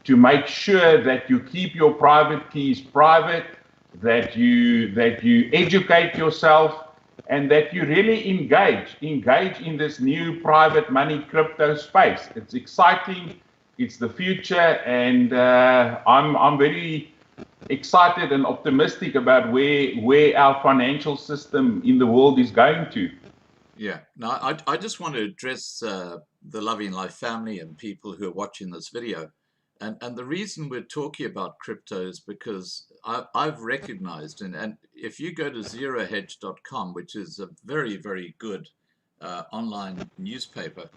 Speaker 5: to make sure that you keep your private keys private, that you educate yourself, and that you really engage in this new private money crypto space. It's exciting, it's the future, and I'm very excited and optimistic about where our financial system in the world is going to.
Speaker 1: Yeah, now I just want to address the Loving Life family and people who are watching this video. And the reason we're talking about crypto is because I've recognized, and if you go to zerohedge.com, which is a very, very good online newspaper,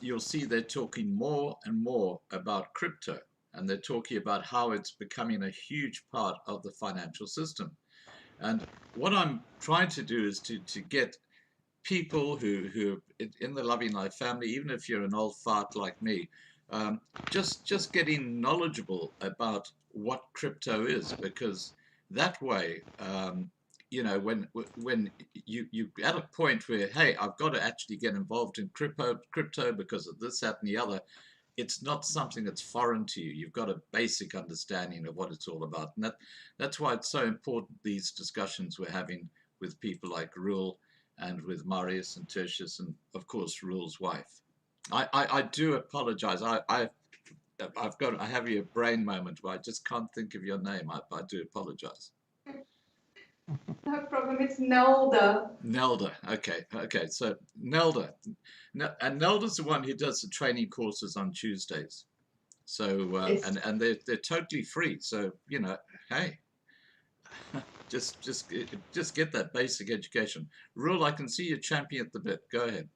Speaker 1: you'll see they're talking more and more about crypto. And they're talking about how it's becoming a huge part of the financial system. And what I'm trying to do is to get people who in the Loving Life family, even if you're an old fart like me, just getting knowledgeable about what crypto is, because that way, you know, when you at a point where, hey, I've got to actually get involved in crypto because of this, that, and the other, it's not something that's foreign to you. You've got a basic understanding of what it's all about, and that's why it's so important, these discussions we're having with people like Reuel and with Marius and Tertius, and of course Reuel's wife. I do apologize. I have a brain moment where I just can't think of your name. I do apologize.
Speaker 6: No problem. It's Nelda.
Speaker 1: Nelda. Okay. So Nelda, and Nelda's the one who does the training courses on Tuesdays. So
Speaker 6: Yes.
Speaker 1: and they're totally free. So you know, hey, just get that basic education. Reuel, I can see you champing at the bit. Go ahead.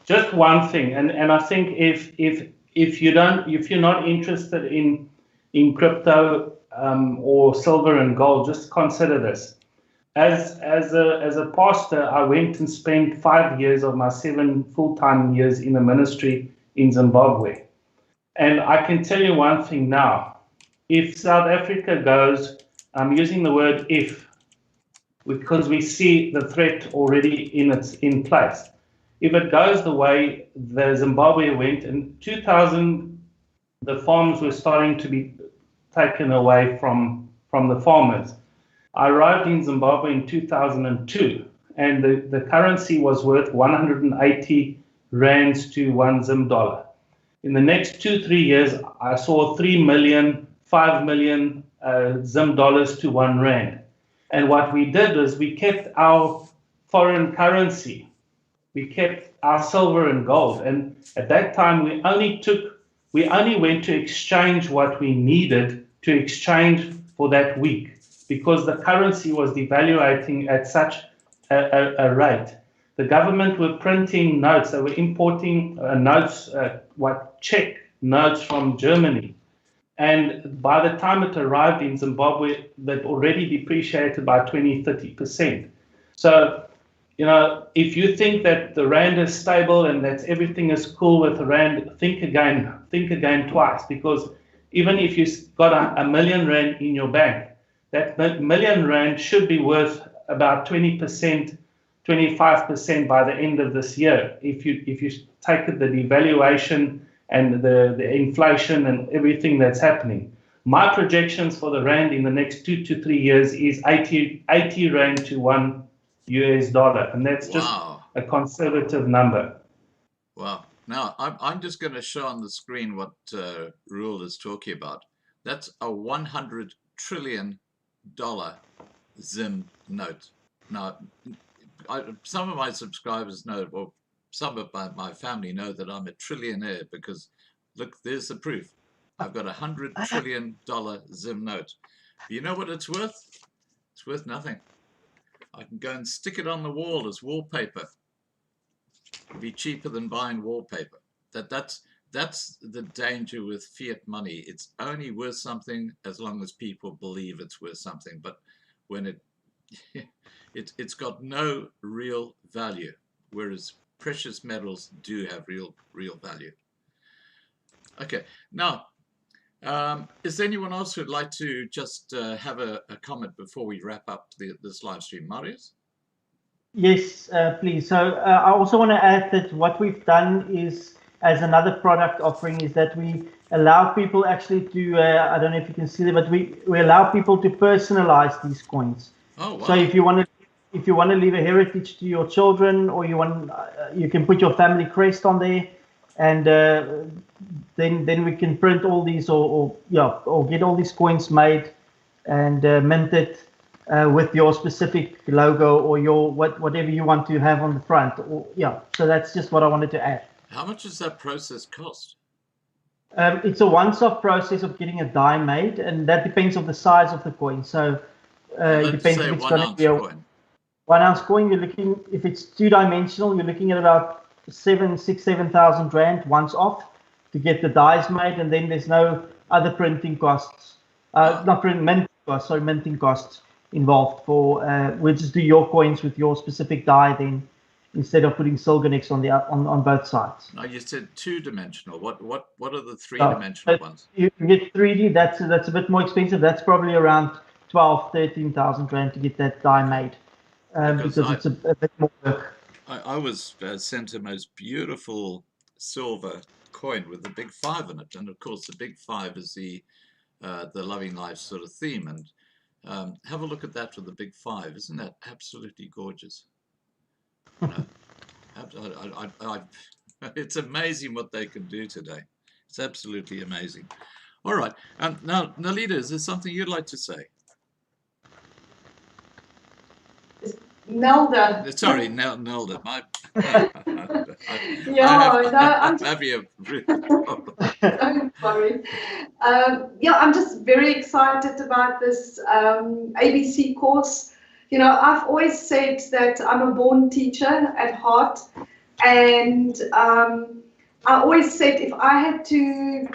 Speaker 4: Just one thing, and I think if you're not interested in crypto or silver and gold, just consider this. As a pastor, I went and spent 5 years of my 7 full-time years in the ministry in Zimbabwe, and I can tell you one thing now: if South Africa goes, I'm using the word if, because we see the threat already in place. If it goes the way the Zimbabwe went, in 2000, the farms were starting to be taken away from the farmers. I arrived in Zimbabwe in 2002, and the currency was worth 180 rands to 1 Zim dollar. In the next 2-3 years, I saw 3 million, 5 million Zim dollars to 1 rand. And what we did is we kept our foreign currency. We kept our silver and gold, and at that time we only went to exchange what we needed to exchange for that week, because the currency was devaluating at such a rate. The government were printing notes. They were importing notes, Czech notes from Germany, and by the time it arrived in Zimbabwe, they'd already depreciated by 20-30%. So, you know, if you think that the rand is stable and that everything is cool with the rand, think again twice, because even if you've got a million rand in your bank, that million rand should be worth about 20%, 25% by the end of this year. If you take the devaluation and the inflation and everything that's happening. My projections for the rand in the next 2 to 3 years is 80 rand to 1 US dollar, and that's just
Speaker 1: Wow.
Speaker 4: a conservative number.
Speaker 1: Wow. Now, I'm just going to show on the screen what Reuel is talking about. That's a $100 trillion Zim note. Now, some of my subscribers know, or some of my family know, that I'm a trillionaire because, look, there's the proof. I've got $100 trillion Zim note. But you know what it's worth? It's worth nothing. I can go and stick it on the wall as wallpaper. It'd be cheaper than buying wallpaper. That's the danger with fiat money. It's only worth something as long as people believe it's worth something. But when it's got no real value, whereas precious metals do have real value. Okay, now is there anyone else who'd like to just have a comment before we wrap up this live stream? Marius?
Speaker 3: Yes, please. So I also want to add that what we've done is, as another product offering, is that we allow people actually to, I don't know if you can see it, but we allow people to personalize these coins.
Speaker 1: Oh, wow.
Speaker 3: So if you want to leave a heritage to your children, or you can put your family crest on there, and then we can print all these, or get all these coins made and minted with your specific logo or your whatever you want to have on the front. So that's just what I wanted to add.
Speaker 1: How much does that process cost?
Speaker 3: It's a once-off process of getting a die made, and that depends on the size of the coin. So it depends if it's going to be a 1 ounce coin. You're looking, if it's 2-dimensional, you're looking at about 7,000 rand once off to get the dies made, and then there's no other printing costs, minting costs involved. We'll just do your coins with your specific die then, instead of putting Silganex on both sides.
Speaker 1: Now you said 2-dimensional. What are the 3-dimensional ones?
Speaker 3: You can get 3D. That's a bit more expensive. That's probably around 13,000 rand to get that die made, because it's a bit more work.
Speaker 1: I was sent a most beautiful silver coin with the big 5 in it, and of course the big 5 is the Loving Life sort of theme. And have a look at that with the big 5. Isn't that absolutely gorgeous? It's amazing what they can do today. It's absolutely amazing. All right. Now, Nalita, is there something you'd like to say?
Speaker 6: Nelda.
Speaker 1: Sorry, Nelda.
Speaker 6: I'm just
Speaker 1: having a
Speaker 6: don't worry. I'm just very excited about this ABC course. You know, I've always said that I'm a born teacher at heart, and I always said if I had to,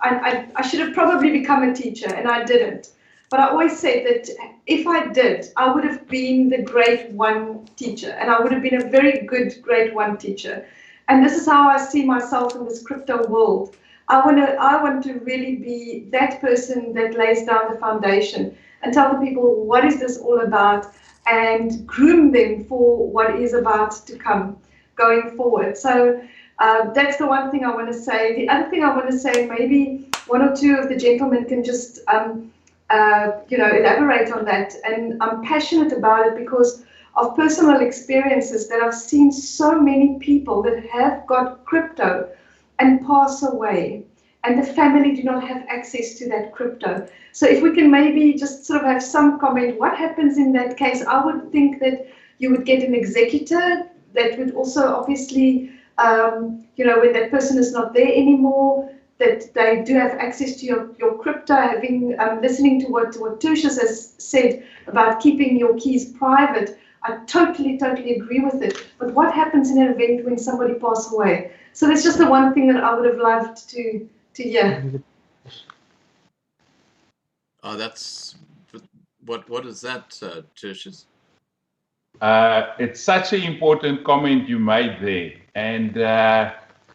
Speaker 6: I should have probably become a teacher, and I didn't. But I always said that if I did, I would have been the grade 1 teacher, and I would have been a very good grade 1 teacher. And this is how I see myself in this crypto world. I want to really be that person that lays down the foundation and tell the people what is this all about, and groom them for what is about to come going forward. So that's the one thing I want to say. The other thing I want to say, maybe one or two of the gentlemen can just elaborate on that. And I'm passionate about it because of personal experiences that I've seen so many people that have got crypto and pass away, and the family do not have access to that crypto. So if we can maybe just sort of have some comment, what happens in that case? I would think that you would get an executor that would also obviously, when that person is not there anymore, that they do have access to your crypto, listening to what Tertius has said about keeping your keys private. I totally agree with it. But what happens in an event when somebody passes away? So that's just the one thing that I would have loved to hear.
Speaker 1: Oh, that's what is that, Tertius?
Speaker 5: It's such an important comment you made there, and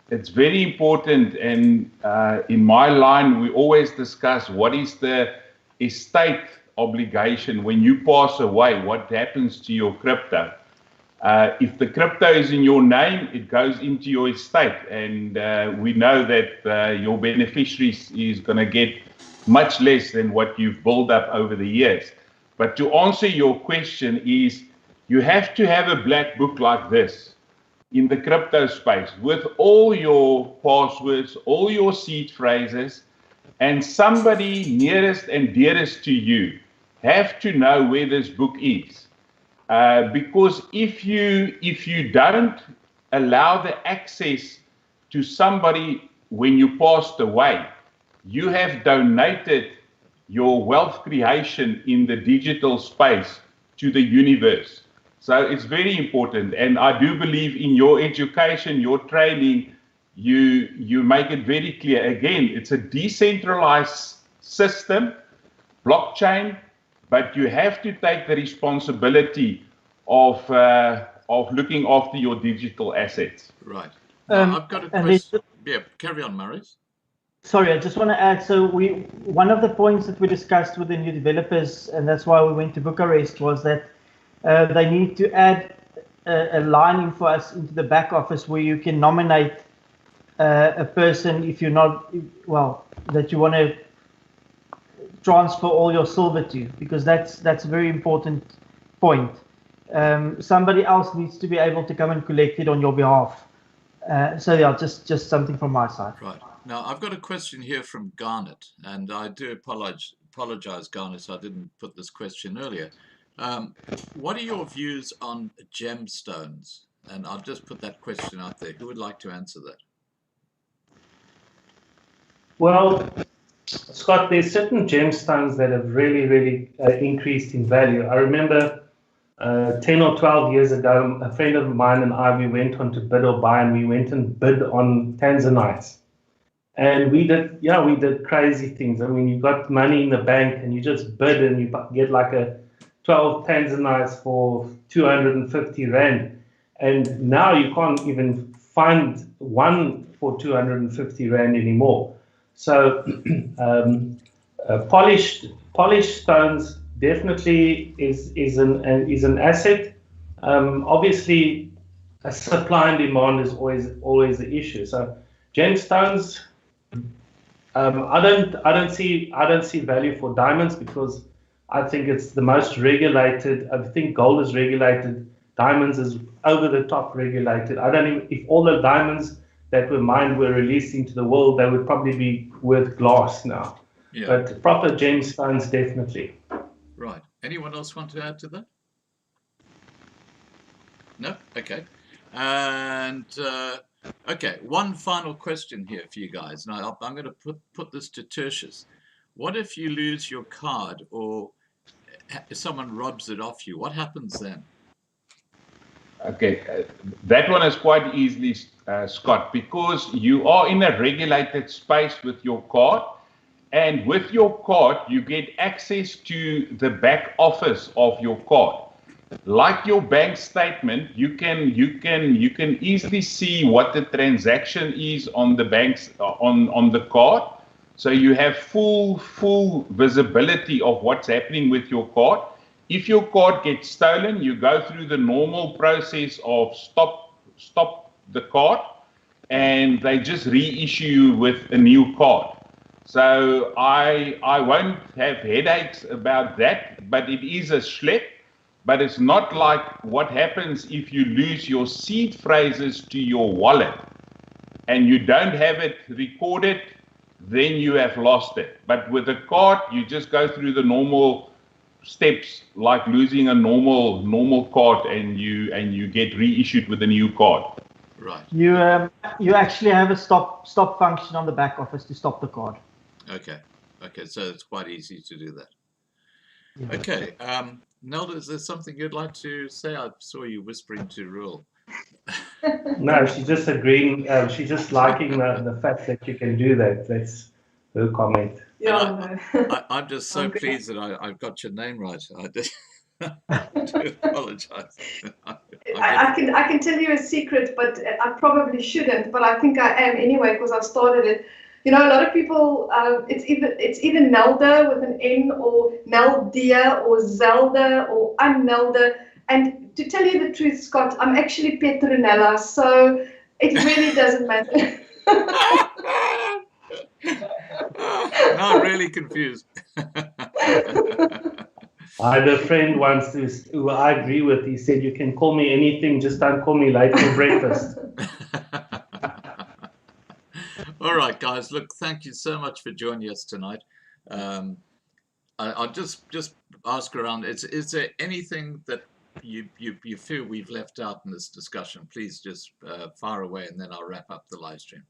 Speaker 5: it's very important. And in my line, we always discuss what is the estate obligation when you pass away. What happens to your crypto? If the crypto is in your name, it goes into your estate, and we know that your beneficiaries is going to get much less than what you've built up over the years. But to answer your question is, you have to have a black book like this in the crypto space with all your passwords, all your seed phrases, and somebody nearest and dearest to you have to know where this book is. Because if you don't allow the access to somebody when you passed away, you have donated your wealth creation in the digital space to the universe. So it's very important, and I do believe in your education, your training, you make it very clear. Again, it's a decentralized system, blockchain, but you have to take the responsibility of looking after your digital assets.
Speaker 1: Right. Now, I've got a question. Yeah, carry on, Marius.
Speaker 3: Sorry, I just want to add. So one of the points that we discussed with the new developers, and that's why we went to Bucharest, was that they need to add a line in for us into the back office where you can nominate a person if you're not, well, that you want to transfer all your silver to, because that's a very important point. Somebody else needs to be able to come and collect it on your behalf. So yeah, just something from my side.
Speaker 1: Right. Now, I've got a question here from Garnet, and I do apologize, Garnet, I didn't put this question earlier. What are your views on gemstones? And I'll just put that question out there. Who would like to answer that?
Speaker 4: Well, Scott, there's certain gemstones that have really increased in value. I remember 10 or 12 years ago, a friend of mine and I, we went on to bid or buy, and we went and bid on tanzanites. And we did crazy things. I mean, you got money in the bank and you just bid and you get like a 12 tanzanites for 250 Rand. And now you can't even find one for 250 Rand anymore. So polished stones definitely is an asset. Obviously, a supply and demand is always the issue. So gemstones, I don't see value for diamonds, because I think it's the most regulated. I think gold is regulated. Diamonds is over the top regulated. I don't even, if all the diamonds that were mined were released into the world, they would probably be worth glass now. Yeah. But proper gemstones, definitely.
Speaker 1: Right. Anyone else want to add to that? No? Okay. And okay, one final question here for you guys. Now, I'm going to put this to Tertius. What if you lose your card, or if someone robs it off you? What happens then?
Speaker 5: Okay, that one is quite easily, Scott, because you are in a regulated space with your card, and with your card you get access to the back office of your card. Like your bank statement, you can easily see what the transaction is on the banks on the card. So you have full visibility of what's happening with your card. If your card gets stolen, you go through the normal process of stop the card, and they just reissue you with a new card. So I won't have headaches about that, but it is a schlep. But it's not like what happens if you lose your seed phrases to your wallet and you don't have it recorded, then you have lost it. But with a card, you just go through the normal steps like losing a normal card, and you get reissued with a new card.
Speaker 1: Right.
Speaker 3: You actually have a stop function on the back office to stop the card.
Speaker 1: Okay. So it's quite easy to do that. Yeah. Okay. Nelda, is there something you'd like to say? I saw you whispering to Reuel.
Speaker 4: No, she's just agreeing. She's just liking the fact that you can do that. That's her comment.
Speaker 6: Yeah,
Speaker 1: I'm just so pleased that I've got your name right. I do apologize.
Speaker 6: I can tell you a secret, but I probably shouldn't. But I think I am anyway, because I started it. You know, a lot of people, it's either Nelda with an N, or Neldia, or Zelda, or Unnelda. And to tell you the truth, Scott, I'm actually Petronella, so it really doesn't matter.
Speaker 1: Now I'm really confused.
Speaker 4: I had a friend once who I agree with. He said, "You can call me anything, just don't call me late for breakfast."
Speaker 1: All right, guys. Look, thank you so much for joining us tonight. I'll just ask around. Is there anything that you feel we've left out in this discussion? Please just fire away, and then I'll wrap up the live stream.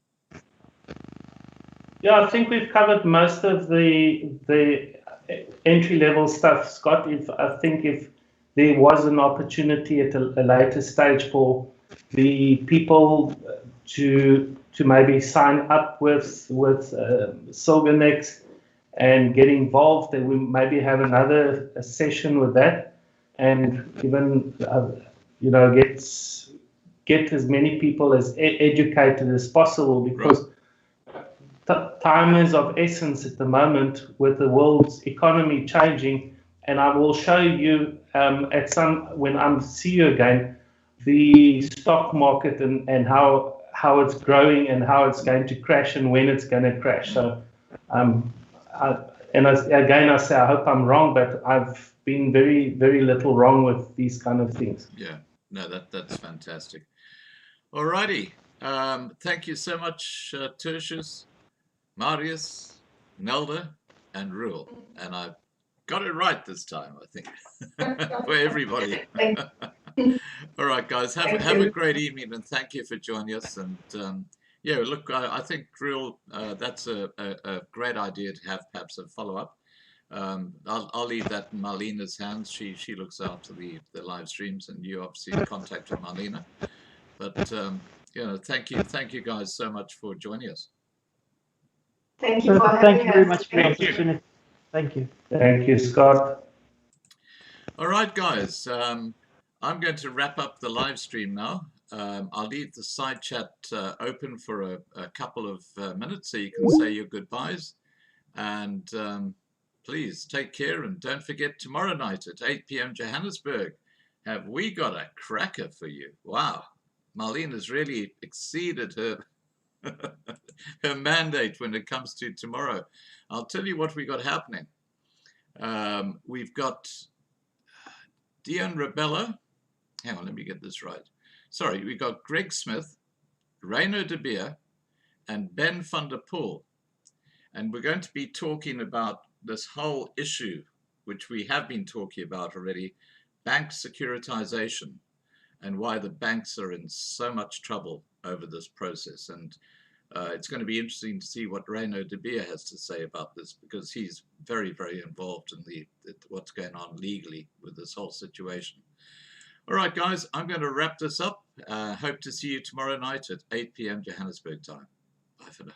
Speaker 4: Yeah, I think we've covered most of the entry-level stuff, Scott. If there was an opportunity at a later stage for the people to maybe sign up with Silvernex and get involved, then we maybe have another session with that, and even get as many people as educated as possible, because time is of essence at the moment with the world's economy changing. And I will show you when I see you again, the stock market and how it's growing and how it's going to crash and when it's going to crash. So again, I say I hope I'm wrong, but I've been very, very little wrong with these kind of things.
Speaker 1: Yeah, no, that's fantastic. All righty. Thank you so much, Tertius, Marius, Nelda, and Reuel. And I got it right this time, I think, for everybody. All right, guys, have a great evening, and thank you for joining us. And yeah, look, I think, Reuel, that's a great idea to have perhaps a follow-up. I'll leave that in Marlena's hands. She looks after the live streams, and you obviously contact with Marlena. But thank you guys so much for joining us.
Speaker 6: Thank you for having us.
Speaker 3: Thank you very much for the opportunity. Thank you.
Speaker 4: Thank you, Scott.
Speaker 1: All right, guys. I'm going to wrap up the live stream now. I'll leave the side chat open for a couple of minutes so you can say your goodbyes. And please take care, and don't forget tomorrow night at 8 p.m. Johannesburg. Have we got a cracker for you? Wow. Marlena's really exceeded her her mandate when it comes to tomorrow. I'll tell you what we got happening. We've got Dion Rebella. Hang on, let me get this right. Sorry, we got Greg Smith, Reino de Beer, and Ben van der Poel. And we're going to be talking about this whole issue, which we have been talking about already, bank securitization, and why the banks are in so much trouble over this process. And it's going to be interesting to see what Reino de Beer has to say about this, because he's very, very involved in what's going on legally with this whole situation. All right, guys, I'm going to wrap this up. Hope to see you tomorrow night at 8 p.m. Johannesburg time. Bye for now.